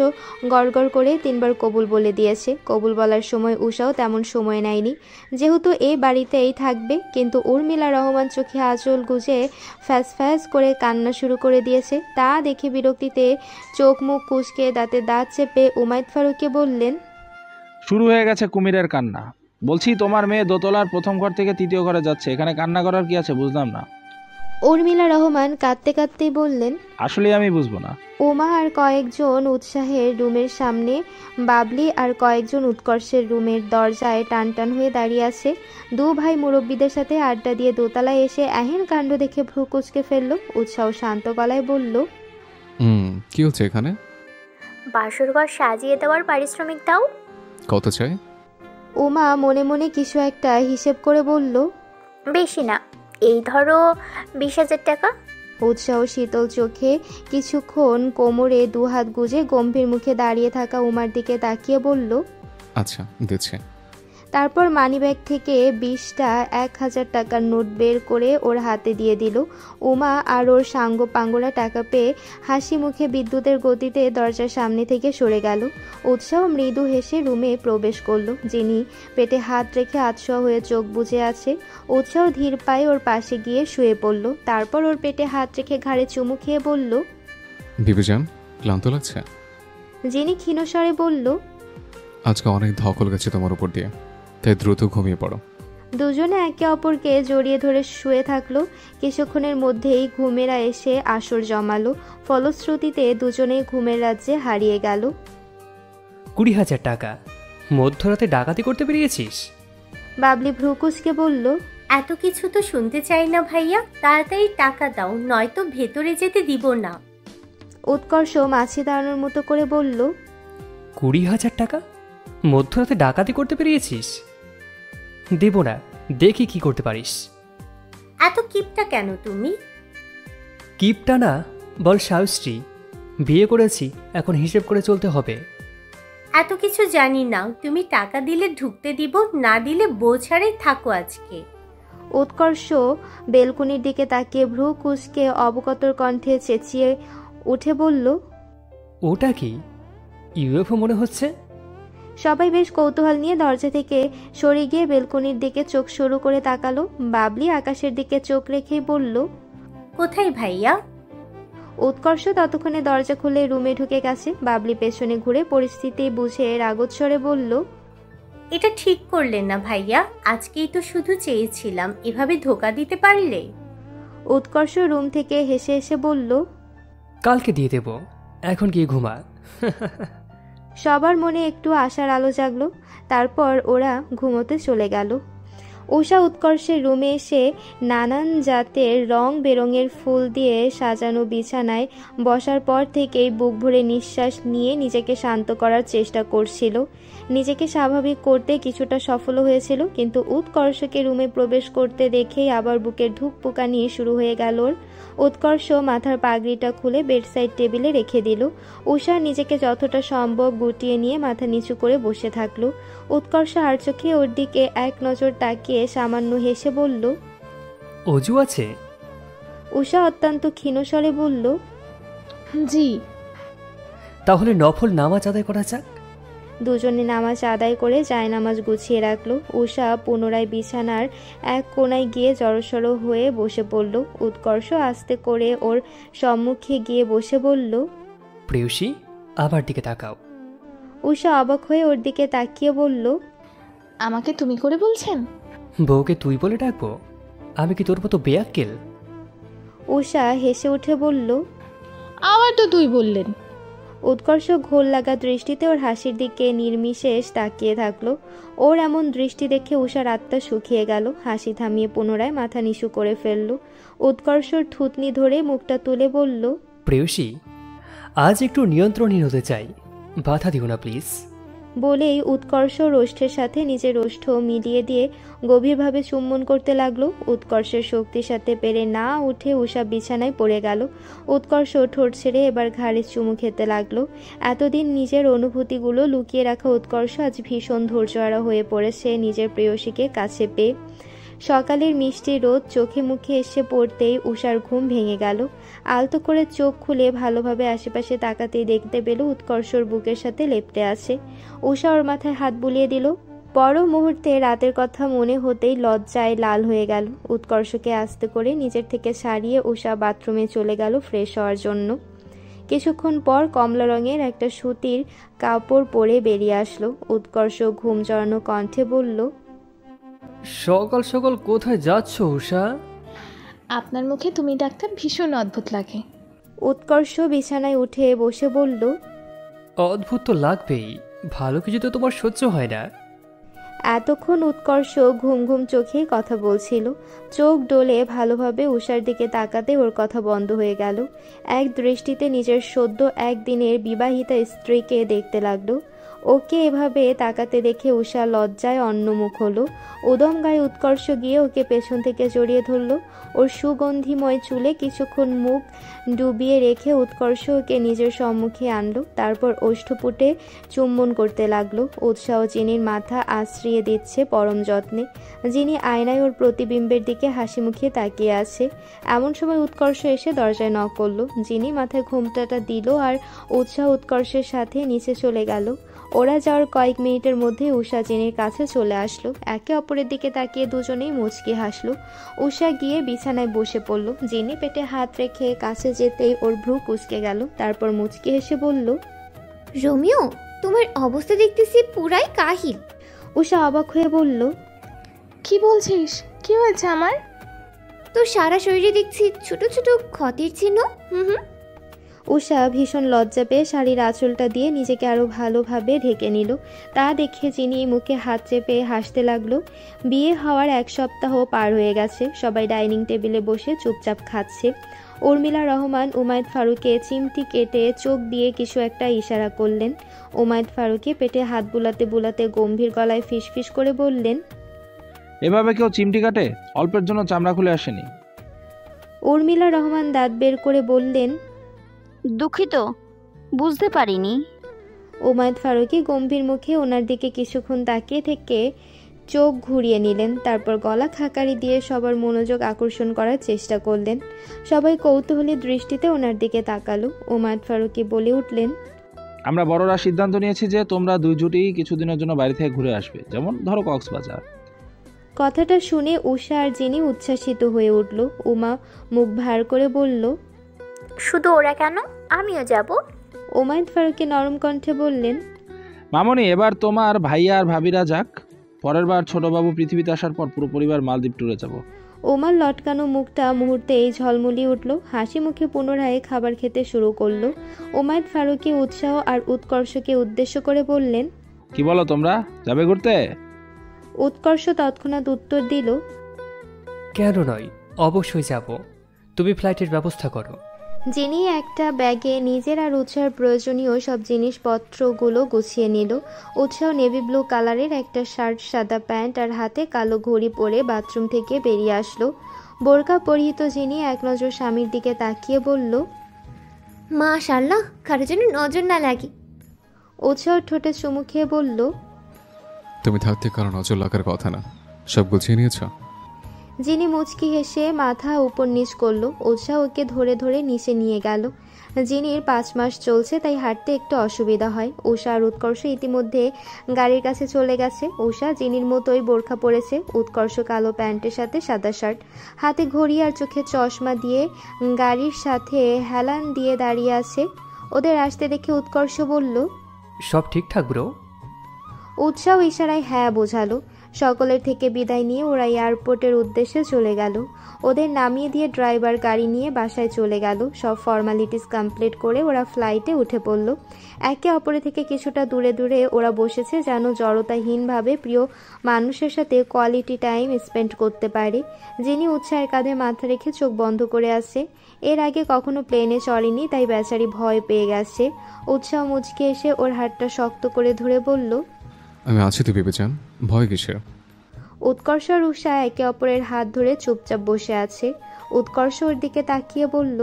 গড়গড় করে 3 বার কবুল বলে দিয়েছে। কবুল বলার সময় উষাও তেমন সময় নেয়নি, যেহেতু এই বাড়িতেই থাকবে। কিন্তু উর্মিলা রহমান চোখে আঁচল গুজে ফ্যাস ফ্যাস করে কান্না শুরু করে দিয়েছে। তা দেখে বিরক্তিতে চোখ মুখ কুঁচকে দাঁতে দাঁত চেপে উমাইদ ফারুককে বললেন, শুরু হয়ে গেছে কুমিরের কান্না। বলছি, তোমার মেয়ে দোতলার প্রথম ঘর থেকে 3য় ঘরে যাচ্ছে, এখানে কান্না করার কি আছে বুঝলাম না। উর্মিলা রহমান কাঁদতে কাঁদতেই বললেন, আসলে আমি বুঝবো না। উমা আর কয়েকজন উৎসাহের রুমের সামনে, বাবলি আর কয়েকজন উৎকর্ষের রুমের দরজায় টান টান হয়ে দাঁড়িয়ে আছে। 2 ভাই মুরব্বীদের সাথে আড্ডা দিয়ে দোতলায় এসে এহেন কাণ্ড দেখে ভ্রু কুঁচকে ফেলল। উৎসাহ শান্ত গলায় বলল, কি হচ্ছে এখানে? বাসরঘর সাজিয়ে দেওয়ার পারিশ্রমিক দাও। কত চাই? উমা মনে মনে কিছু একটা হিসেব করে বলল, বেশি না, এই ধরো 20,000 টাকা। উৎসাহ শীতল চোখে কিছুক্ষণ কোমরে 2 হাত গুজে গম্ভীর মুখে দাঁড়িয়ে থাকা উমার দিকে তাকিয়ে বলল, আচ্ছা দিচ্ছে। তারপর মানিব্যাগ থেকে 20টা 1000 টাকার নোট বের করে ওর হাতে দিয়ে দিল। উমা আর ওর সাঙ্গ পাঙ্গরা টাকা পেয়ে হাসি মুখে বিদ্যুতের গতিতে দরজার সামনে থেকে সরে গেল। উৎসাহ মৃদু হেসে রুমে প্রবেশ করলো। যিনি পেটে হাত রেখে আতশোয়া হয়ে চোখ বুজে আছে। উৎসাহ ধীর পায়ে ওর পাশে গিয়ে শুয়ে পড়ল। তারপর ওর পেটে হাত রেখে ঘাড়ে চুমু খেয়ে বলল, বিবিজান, ক্লান্ত লাগছে? যিনি ক্ষীণস্বরে বলল, আজকে অনেক ধকল গেছে তোমার উপর দিয়ে, তাই দ্রুত ঘুমিয়ে পড়ো। দুজনে একে অপরকে জড়িয়ে ধরে শুয়ে থাকলো। কিছুক্ষণের মধ্যেই ঘুমেরা এসে আসর জমালো। ফলশ্রুতিতে দুজনেই ঘুমের রাজ্যে হারিয়ে গেল। 20,000 টাকা মধ্যরাতে ডাকাতি করতে পেরিয়েছিস? বাবলি ভ্রুকুচকে বলল, এত কিছু তো শুনতে চাই না ভাইয়া, তাড়াতাড়ি টাকা দাও, নয়তো ভেতরে যেতে দিব না। উৎকর্ষ মাছি দাঁড়ানোর মতো করে বলল, 20,000 টাকা মধ্যরাতে ডাকাতি করতে পেরিয়েছিস? দেব না, দেখি কি করতে পারিস। এত কিপটা কেন তুমি? কিপটা না, বল সাহস্রী। বিয়ে করেছি, এখন হিসেব করে চলতে হবে। এত কিছু জানি না, তুমি টাকা দিলে ঢুকতে দিব, না দিলে বোঝারে থাকো আজকে। উৎকর্ষ বেলকুনির দিকে তাকিয়ে ভ্রু কুঁচকে অবগতর কণ্ঠে চেঁচিয়ে উঠে বলল, ওটা কি ইউএফও মনে হচ্ছে? সবাই বেশ কৌতূহল নিয়ে দরজা থেকে সরে গিয়ে বেলকনির দিকে চোখ সরু করে তাকালো। বাবলি আকাশের দিকে চোখ রেখেই বলল, কোথায় ভাইয়া? উৎকর্ষ ততক্ষণে দরজা খুলে রুমে ঢুকে গেছে। বাবলি পেছনে ঘুরে পরিস্থিতি বুঝে রাগৎস্বরে বলল, এটা ঠিক করলেন না ভাইয়া, আজকেই তো শুধু চেয়েছিলাম, এভাবে ধোকা দিতে পারলে? উৎকর্ষ রুম থেকে হেসে হেসে বলল, কালকে দিয়ে দেব, এখন গিয়ে ঘুমা। সবার মনে একটু আশার আলো জাগলো। তারপর ওরা ঘুমোতে চলে গেল। উষা উৎকর্ষের রুমে এসে নানান জাতের রং বেরঙের ফুল দিয়ে সাজানো বিছানায় বসার পর থেকেই বুক ভরে নিঃশ্বাস নিয়ে নিজেকে শান্ত করার চেষ্টা করছিল। নিজেকে স্বাভাবিক করতে কিছুটা সফল হয়েছিল, কিন্তু উৎকর্ষকে রুমে প্রবেশ করতে দেখেই আবার বুকের ধুকপুকানি শুরু হয়ে গেল ওর। উৎকর্ষ মাথার পাগড়িটা খুলে বেডসাইড টেবিলে রেখে দিল। উষা নিজেকে যতটা সম্ভব গুটিয়ে নিয়ে মাথা নিচু করে বসে থাকলো। উৎকর্ষ আর চোখে ওর দিকে এক নজর তাকিয়ে সামান্য হেসে বলল, অজু আছে? উষা অত্যন্ত ক্ষীণস্বরে বলল, জি। তাহলে নফল নামাজ আদায় করা যাক। দুজনে নামাজ আদায় করে জায়নামাজ গুছিয়ে রাখলো। উষা পুনরায় বিছানার এক কোণায় গিয়ে জড়সড় হয়ে বসে পড়ল। উৎকর্ষ আস্তে করে ওর সম্মুখে গিয়ে বসে বলল, প্রেয়সী, আমার দিকে তাকাও। উষা অবাক হয়ে ওর দিকে তাকিয়ে বলল, আমাকে তুমি করে বলছেন? বউকে তুই বলে ডাকবো? আমি কি তোর মতো বেয়াক্কেল? উষা হেসে উঠে বলল, আবার তো তুই বললেন। উৎকর্ষ ঘোর লাগা দৃষ্টিতে ওর হাসির দিকে নির্বিশেষ তাকিয়ে থাকলো। ওর এমন দৃষ্টি দেখে উষার আত্মা শুকিয়ে গেল। হাসি থামিয়ে পুনরায় মাথা নিচু করে ফেলল। উৎকর্ষর থুতনি ধরে মুখটা তুলে বলল, প্রেয়সী, আজ একটু নিয়ন্ত্রণহীন হতে চাই, বাধা দিও না প্লিজ। বলেই উৎকর্ষ ওষ্ঠের সাথে নিজের ওষ্ঠ মিলিয়ে দিয়ে গভীরভাবে চুম্বন করতে লাগলো। উৎকর্ষের শক্তির সাথে পেরে না উঠে উষা বিছানায় পড়ে গেল। উৎকর্ষ ঠোঁট ছেড়ে এবার ঘাড়ে চুমু খেতে লাগলো। এতদিন নিজের অনুভূতিগুলো লুকিয়ে রাখা উৎকর্ষ আজ ভীষণ ধৈর্যহারা হয়ে পড়েছে নিজের প্রেয়সীকে কাছে পেয়ে। সকালের মিষ্টি রোদ চোখে মুখে এসে পড়তেই উষার ঘুম ভেঙে গেল। আলতো করে চোখ খুলে ভালোভাবে আশেপাশে তাকাতেই দেখতে পেল উৎকর্ষর বুকের সাথে লেপ্টে আছে। উষা ওর মাথায় হাত বুলিয়ে দিল। পর মুহূর্তে রাতের কথা মনে হতেই লজ্জায় লাল হয়ে গেল। উৎকর্ষকে আস্তে করে নিজের থেকে ছাড়িয়ে উষা বাথরুমে চলে গেল ফ্রেশ হওয়ার জন্য। কিছুক্ষণ পর কমলা রঙের একটা সুতির কাপড় পরে বেরিয়ে আসলো। উৎকর্ষ ঘুম জড়ানো কণ্ঠে বলল, সকাল সকাল কোথায় যাচ্ছ উষা? আপনার মুখে তুমি ডাকটা ভীষণ অদ্ভুত লাগে। উৎকর্ষ বিছানায় উঠে বসে বলল, অদ্ভুত তো লাগবেই, ভালো কিছু তো তোমার সহ্য হয় না। এতক্ষণ উৎকর্ষ ঘুম ঘুম চোখে কথা বলছিল। চোখ ডলে ভালোভাবে উষার দিকে তাকাতে ওর কথা বন্ধ হয়ে গেল। এক দৃষ্টিতে নিজের সদ্য একদিনের বিবাহিতা স্ত্রীকে দেখতে লাগলো। ওকে এভাবে তাকাতে দেখে উষা লজ্জায় অন্যমুখ হলো। উদম গায়ে উৎকর্ষ গিয়ে ওকে পেছন থেকে জড়িয়ে ধরল। ওর সুগন্ধিময় চুলে কিছুক্ষণ মুখ ডুবিয়ে রেখে উৎকর্ষ ওকে নিজের সম্মুখে আনলো। তারপর ওষ্ঠপুটে চুম্বন করতে লাগলো। উৎসাহ জিনির মাথা আশ্রিয়ে দিচ্ছে পরম যত্নে। যিনি আয়নায় ওর প্রতিবিম্বের দিকে হাসি মুখে তাকিয়ে আছে। এমন সময় উৎকর্ষ এসে দরজায় নক করলো। যিনি মাথায় ঘোমটাটা দিল আর উৎসাহ উৎকর্ষের সাথে নিচে চলে গেল। ওরা যাওয়ার কয়েক মিনিটের মধ্যে উষা জিনির কাছে চলে আসলো। একে অপরের দিকে তাকিয়ে দুজনেই মুচকি হাসলো। উষা গিয়ে বিছানায় বসে পড়ল। জিনি পেটে হাত রেখে কাছে যেতেই ওর ভ্রু কুঁচকে গেল। তারপর মুচকি হেসে বলল, রোমিও, তোমার অবস্থা দেখতেছি পুরাই কাহিল। উষা অবাক হয়ে বলল, কি বলছিস? কি হয়েছে আমার? তো সারা শরীরে দেখছি ছোট ছোট ক্ষতের চিহ্ন। হুম। উষা ভীষণ লজ্জা পেয়ে শাড়ির আঁচলটা দিয়ে নিজেকে আরো ভালোভাবে ঢেকে নিল। তা দেখে যিনি মুখে হাত চেপে হাসতে লাগলো। বিয়ে হওয়ার 1 সপ্তাহ পার হয়ে গেছে। সবাই ডাইনিং টেবিলে বসে চুপচাপ খাচ্ছে। উর্মিলা রহমান উমায়েত ফারুকে চিমটি কেটে চোখ দিয়ে কিছু একটা ইশারা করলেন। উমায়েত ফারুকে পেটে হাত বুলাতে বুলাতে গম্ভীর গলায় ফিসফিস করে বললেন, এভাবে কেউ চিমটি কাটে? অল্পের জন্য চামড়া খুলে আসেনি। উর্মিলা রহমান দাঁত বের করে বললেন, দুঃখিত, বুঝতে পারিনি। উমায়েত ফারুকি গম্ভীর মুখে ওনার দিকে কিছুক্ষণ তাকিয়ে থেকে চোখ ঘুরিয়ে নিলেন। তারপর গলা খাকারি দিয়ে সবার মনোযোগ আকর্ষণ করার চেষ্টা করলেন। সবাই কৌতূহলী দৃষ্টিতে ওনার দিকে তাকালো। উমায়েত ফারুকি বলে উঠলেন, আমরা বড়রা সিদ্ধান্ত নিয়েছি যে তোমরা 2 জুটি কিছুদিনের জন্য বাইরে থেকে ঘুরে আসবে, যেমন ধরো কক্সবাজার। কথাটা শুনে উষা আর যিনি উচ্ছ্বাসিত হয়ে উঠল। উমা মুখ ভার করে বলল, শুধু ওরা কেন, আমিও যাব। উমায়েত ফারুকি নরম কণ্ঠে বললেন, মামনি, এবার তোমার ভাইয়া আর ভাবিরা যাক। পরের বার ছোটবাবু পৃথিবীতে আসার পর পুরো পরিবার মালদ্বীপ ট্যুরে যাব। ওমার লটকানো মুখটা মুহূর্তেই ঝলমলিয়ে উঠল। হাসি মুখে পুনরায় খাবার খেতে শুরু করলো। উমায়েত ফারুকি উৎসাহ আর উৎকর্ষকে উদ্দেশ্য করে বললেন, কি বলো তোমরা, যাবে ঘুরতে? উৎকর্ষ তৎক্ষণাৎ উত্তর দিল, কেন নয়, অবশ্যই যাব। তুমি ফ্লাইটের ব্যবস্থা করো। যিনি একটা ব্যাগে নিজের আর উৎসাহের প্রয়োজনীয় সব জিনিসপত্রগুলো গুছিয়ে নিল। উৎসাহ নেভি ব্লু কালারের একটা শার্ট, সাদা প্যান্ট আর হাতে কালো ঘড়ি পরে বাথরুম থেকে বেরিয়ে আসলো। বোরকা পরিহিত যিনি এক নজর স্বামীর দিকে তাকিয়ে বলল, মাশাআল্লাহ, কারো যেন নজর না লাগে। উৎসাহ ঠোঁটে চুমু খেয়ে বলল, তুমি থাকতে কারো নজর লাগার কথা না, সব গুছিয়ে নিয়েছ? যিনি মুচকি হেসে মাথা উপর নিচ করলো। উৎসাহ ওকে ধরে ধরে নিচে নিয়ে গেল। জিনির 5 মাস চলছে, তাই হাঁটতে একটু অসুবিধা হয়। উষা আর উৎকর্ষ ইতিমধ্যে গাড়ির কাছে চলে গেছে। উষা জিনির মতোই বোরখা পরেছে, উৎকর্ষ কালো প্যান্টের সাথে সাদা শার্ট, হাতে ঘড়ি আর চোখে চশমা দিয়ে গাড়ির সাথে হেলান দিয়ে দাঁড়িয়ে আছে। ওদের আসতে দেখে উৎকর্ষ বলল, সব ঠিকঠাক ব্রো? উৎসাহ ইশারায় হ্যাঁ বোঝালো। সকলের থেকে বিদায় নিয়ে ওরা এয়ারপোর্টের উদ্দেশ্যে চলে গেল। ওদের নামিয়ে দিয়ে ড্রাইভার গাড়ি নিয়ে বাসায় চলে গেল। সব ফর্মালিটিস কমপ্লিট করে ওরা ফ্লাইটে উঠে পড়ল। একে অপরের থেকে কিছুটা দূরে দূরে ওরা বসেছে, যেন জড়তাহীনভাবে প্রিয় মানুষের সাথে কোয়ালিটি টাইম স্পেন্ড করতে পারে। যিনি উৎসাহের কাঁধে মাথা রেখে চোখ বন্ধ করে আছে। এর আগে কখনো প্লেনে চড়েনি, তাই বেচারি ভয় পেয়ে গেছে। উৎসাহ মুচকে এসে ওর হাতটা শক্ত করে ধরে বলল, আমি আছি তো বিবেচান, ভয় কিসের? উৎকর্ষ আর উষা একে অপরের হাত ধরে চুপচাপ বসে আছে। উৎকর্ষ ওর দিকে তাকিয়ে বলল,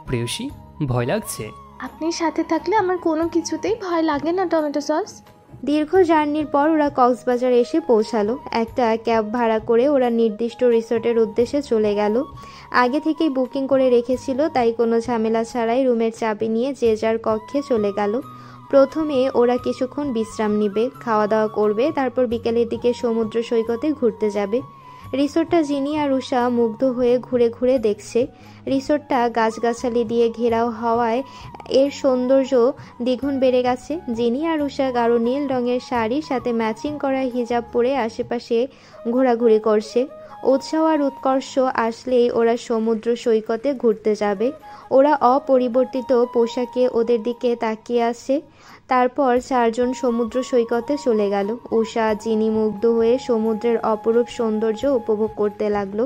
প্রেয়সী, ভয় লাগছে? আপনি সাথে থাকলে আমার কোনো কিছুতেই ভয় লাগে না টমেটো সস। দীর্ঘ জার্নির পর ওরা কক্সবাজার এসে পৌঁছালো। একটা ক্যাব ভাড়া করে ওরা নির্দিষ্ট রিসোর্টের উদ্দেশ্যে চলে গেল। আগে থেকেই বুকিং করে রেখেছিল, তাই কোনো ঝামেলা ছাড়াই রুমের চাবি নিয়ে যে যার কক্ষে চলে গেল। প্রথমে ওরা কিছুক্ষণ বিশ্রাম নিবে, খাওয়া দাওয়া করবে, তারপর বিকেলের দিকে সমুদ্র সৈকতে ঘুরতে যাবে। রিসোর্টটা জিনি আর উষা মুগ্ধ হয়ে ঘুরে ঘুরে দেখছে। রিসোর্টটা গাছগাছালি দিয়ে ঘেরাও হওয়ায় এর সৌন্দর্য দ্বিগুণ বেড়ে গেছে। জিনি আর উষা গাঢ় নীল রঙের শাড়ির সাথে ম্যাচিং করা হিজাব পরে আশেপাশে ঘোরাঘুরি করছে। উৎসাহ আর উৎকর্ষ আসলেই ওরা সমুদ্র সৈকতে ঘুরতে যাবে। ওরা অপরিবর্তিত পোশাকে ওদের দিকে তাকিয়ে আছে। তারপর 4 জন সমুদ্র সৈকতে চলে গেল। উষা জিনি মুগ্ধ হয়ে সমুদ্রের অপরূপ সৌন্দর্য উপভোগ করতে লাগলো।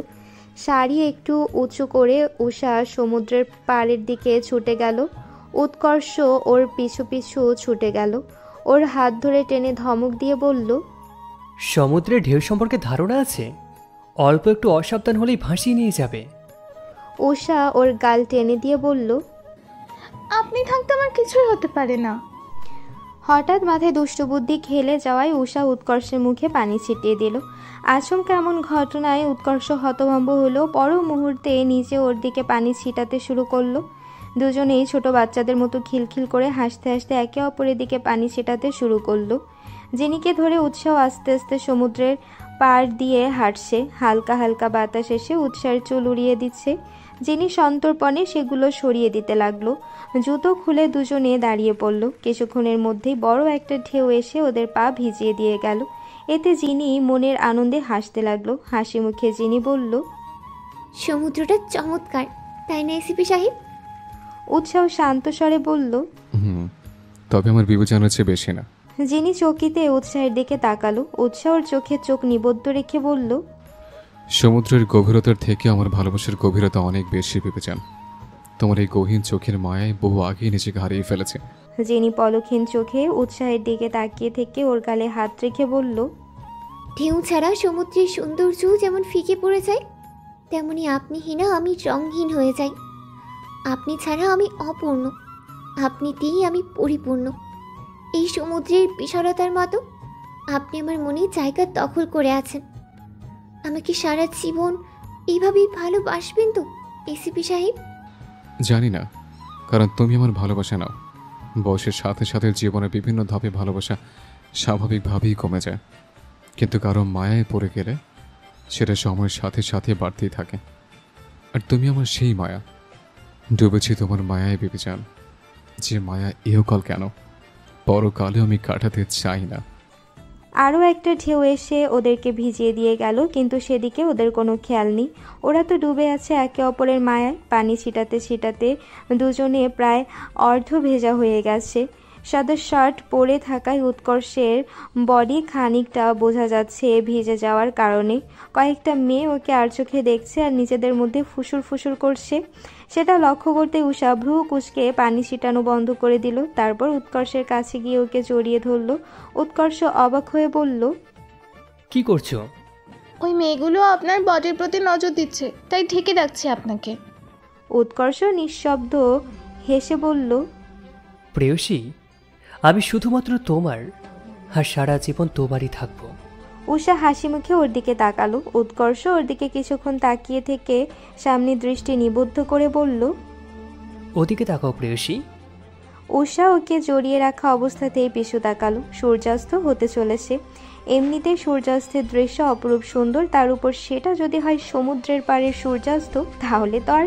শাড়ি একটু উঁচু করে উষা সমুদ্রের পাড়ের দিকে ছুটে গেল। উৎকর্ষ ওর পিছু পিছু ছুটে গেল। ওর হাত ধরে টেনে ধমক দিয়ে বলল, সমুদ্রের ঢেউ সম্পর্কে ধারণা আছে? অল্প একটু অসাবধান হলেই ভাসিয়ে নিয়ে যাবে। উষা ওর গাল টেনে দিয়ে বলল, আপনি থাকতে আমার কিছুই হতে পারে না। হঠাৎ মাথায় দুষ্টবুদ্ধি খেলে যাওয়ায় উষা উৎকর্ষের মুখে পানি ছিটিয়ে দিল। আচমকা এমন ঘটনায় উৎকর্ষ হতভম্ব হলো। পর মুহূর্তে নিজে ওর দিকে পানি ছিটাতে শুরু করলো। দুজনেই ছোট বাচ্চাদের মতো খিলখিল করে হাসতে হাসতে একে অপরের দিকে পানি ছিটাতে শুরু করলো। জিনিকে ধরে উৎসাহ আস্তে আস্তে সমুদ্রের পাড় দিয়ে হাঁটছে। হালকা হালকা বাতাস এসে উৎসাহের চুল উড়িয়ে দিচ্ছে। যিনি সন্তর্পণে সেগুলো সরিয়ে দিতে লাগলো। জুতো খুলে দুজনে দাঁড়িয়ে পড়ল। কিছুক্ষণের মধ্যেই বড় একটা ঢেউ এসে ওদের পা ভিজিয়ে দিয়ে গেল। এতে যিনি মনের আনন্দে হাসতে লাগলো। হাসি মুখে যিনি বলল, সমুদ্রটা চমৎকার, তাই না এসিপি সাহেব? উৎসাহ শান্ত স্বরে বলল, তবে আমার বিবেচনার চেয়ে বেশি না। যিনি চকিতে উৎসাহের দিকে তাকালো। উৎসাহর চোখে চোখ নিবদ্ধ রেখে বলল, সমুদ্রের গভীরতার থেকে আমার ভালোবাসার গভীরতা অনেক বেশি বিবেচন। তোমার এই গহীন চোখের মায়ায় বহু আগেই নিজেকে হারিয়ে ফেলেছে। যিনি পলকহীন চোখে উৎসাহের দিকে তাকিয়ে থেকে ওর গালে হাত রেখে বলল, ঢেউ ছাড়া সমুদ্রের সৌন্দর্য যেমন ফিকে পড়ে যায়, তেমনি আপনি হীনা আমি রঙহীন হয়ে যাই। আপনি ছাড়া আমি অপূর্ণ, আপনিতেই আমি পরিপূর্ণ। এই সমুদ্রের বিশালতার মতো আপনি আমার মনে জায়গা দখল করে আছেন। আমাকে সারা জীবন এইভাবেই ভালোবাসবেন তো এসিপি সাহেব? জানি না, কারণ তুমি আমার ভালোবাসা নাও। বয়সের সাথে সাথে জীবনের বিভিন্ন ধাপে ভালোবাসা স্বাভাবিকভাবেই কমে যায়, কিন্তু কারো মায়ায় পড়ে গেলে সেটা সময়ের সাথে সাথে বাড়তেই থাকে। আর তুমি আমার সেই মায়া। ডুবেছি তোমার মায়ায় বিবেচন, যে মায়া ইহকাল কেন পরকালেও আমি কাটাতে চাই না। আরও একটা ঢেউ এসে ওদেরকে ভিজিয়ে দিয়ে গেল, কিন্তু সেদিকে ওদের কোনো খেয়াল নেই। ওরা তো ডুবে আছে একে অপরের মায়ায়। পানি ছিটাতে ছিটাতে দুজনে প্রায় অর্ধ ভেজা হয়ে গেছে। সাদা শার্ট পরে থাকায় উৎকর্ষের বডি খানিকটা বোঝা যাচ্ছে ভিজে যাওয়ার কারণে। কয়েকটা মেয়ে ওকে আর চোখে দেখছে আর নিজেদের মধ্যে ফুসুর ফুসুর করছে। সেটা লক্ষ্য করতে উষা ভ্রু কুঁচকে পানি ছিটানো বন্ধ করে দিল। তারপর উৎকর্ষের কাছে গিয়ে ওকে জড়িয়ে ধরল। উৎকর্ষ অবাক হয়ে বলল, কি করছো? ওই মেয়েগুলো আপনার বডির প্রতি নজর দিচ্ছে, তাই ঢেকে রাখছে আপনাকে। উৎকর্ষ নিঃশব্দ হেসে বলল, প্রেয়সী, আমি শুধুমাত্র তোমার, আর সারা জীবন তোমারই থাকবো। উষা হাসি মুখে ওর দিকে তাকালো। উৎকর্ষ ওর দিকে কিছুক্ষণ তাকিয়ে থেকে সামনে দৃষ্টি নিবদ্ধ করে বলল, ওদিকে তাকাও প্রেয়সী। উষা ওকে জড়িয়ে রাখা অবস্থাতেই পিছু তাকালো। সূর্যাস্ত হতে চলেছে। এমনিতে সূর্যাস্তের দৃশ্য অপরূপ সুন্দর, তার উপর সেটা যদি হয় সমুদ্রের পাড়ের সূর্যাস্ত, তাহলে তো আর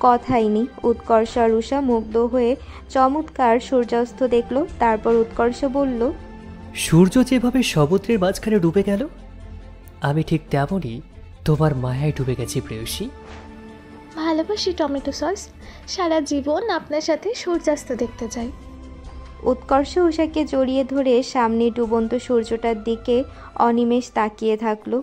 কথাই নেই। উৎকর্ষ আর উষা মুগ্ধ হয়ে চমৎকার সূর্যাস্ত দেখলো। তারপর উৎকর্ষ বলল, সূর্য যেভাবে সমুদ্রের মাঝখানে ডুবে গেল, আমি ঠিক তেমনই তোমার মায়ায় ডুবে গেছি প্রেয়সী। ভালোবাসি টমেটো সস, সারা জীবন আপনার সাথে সূর্যাস্ত দেখতে চাই। উৎকর্ষ উষাকে জড়িয়ে ধরে সামনে ডুবন্ত সূর্যটার দিকে অনিমেষ তাকিয়ে থাকলো।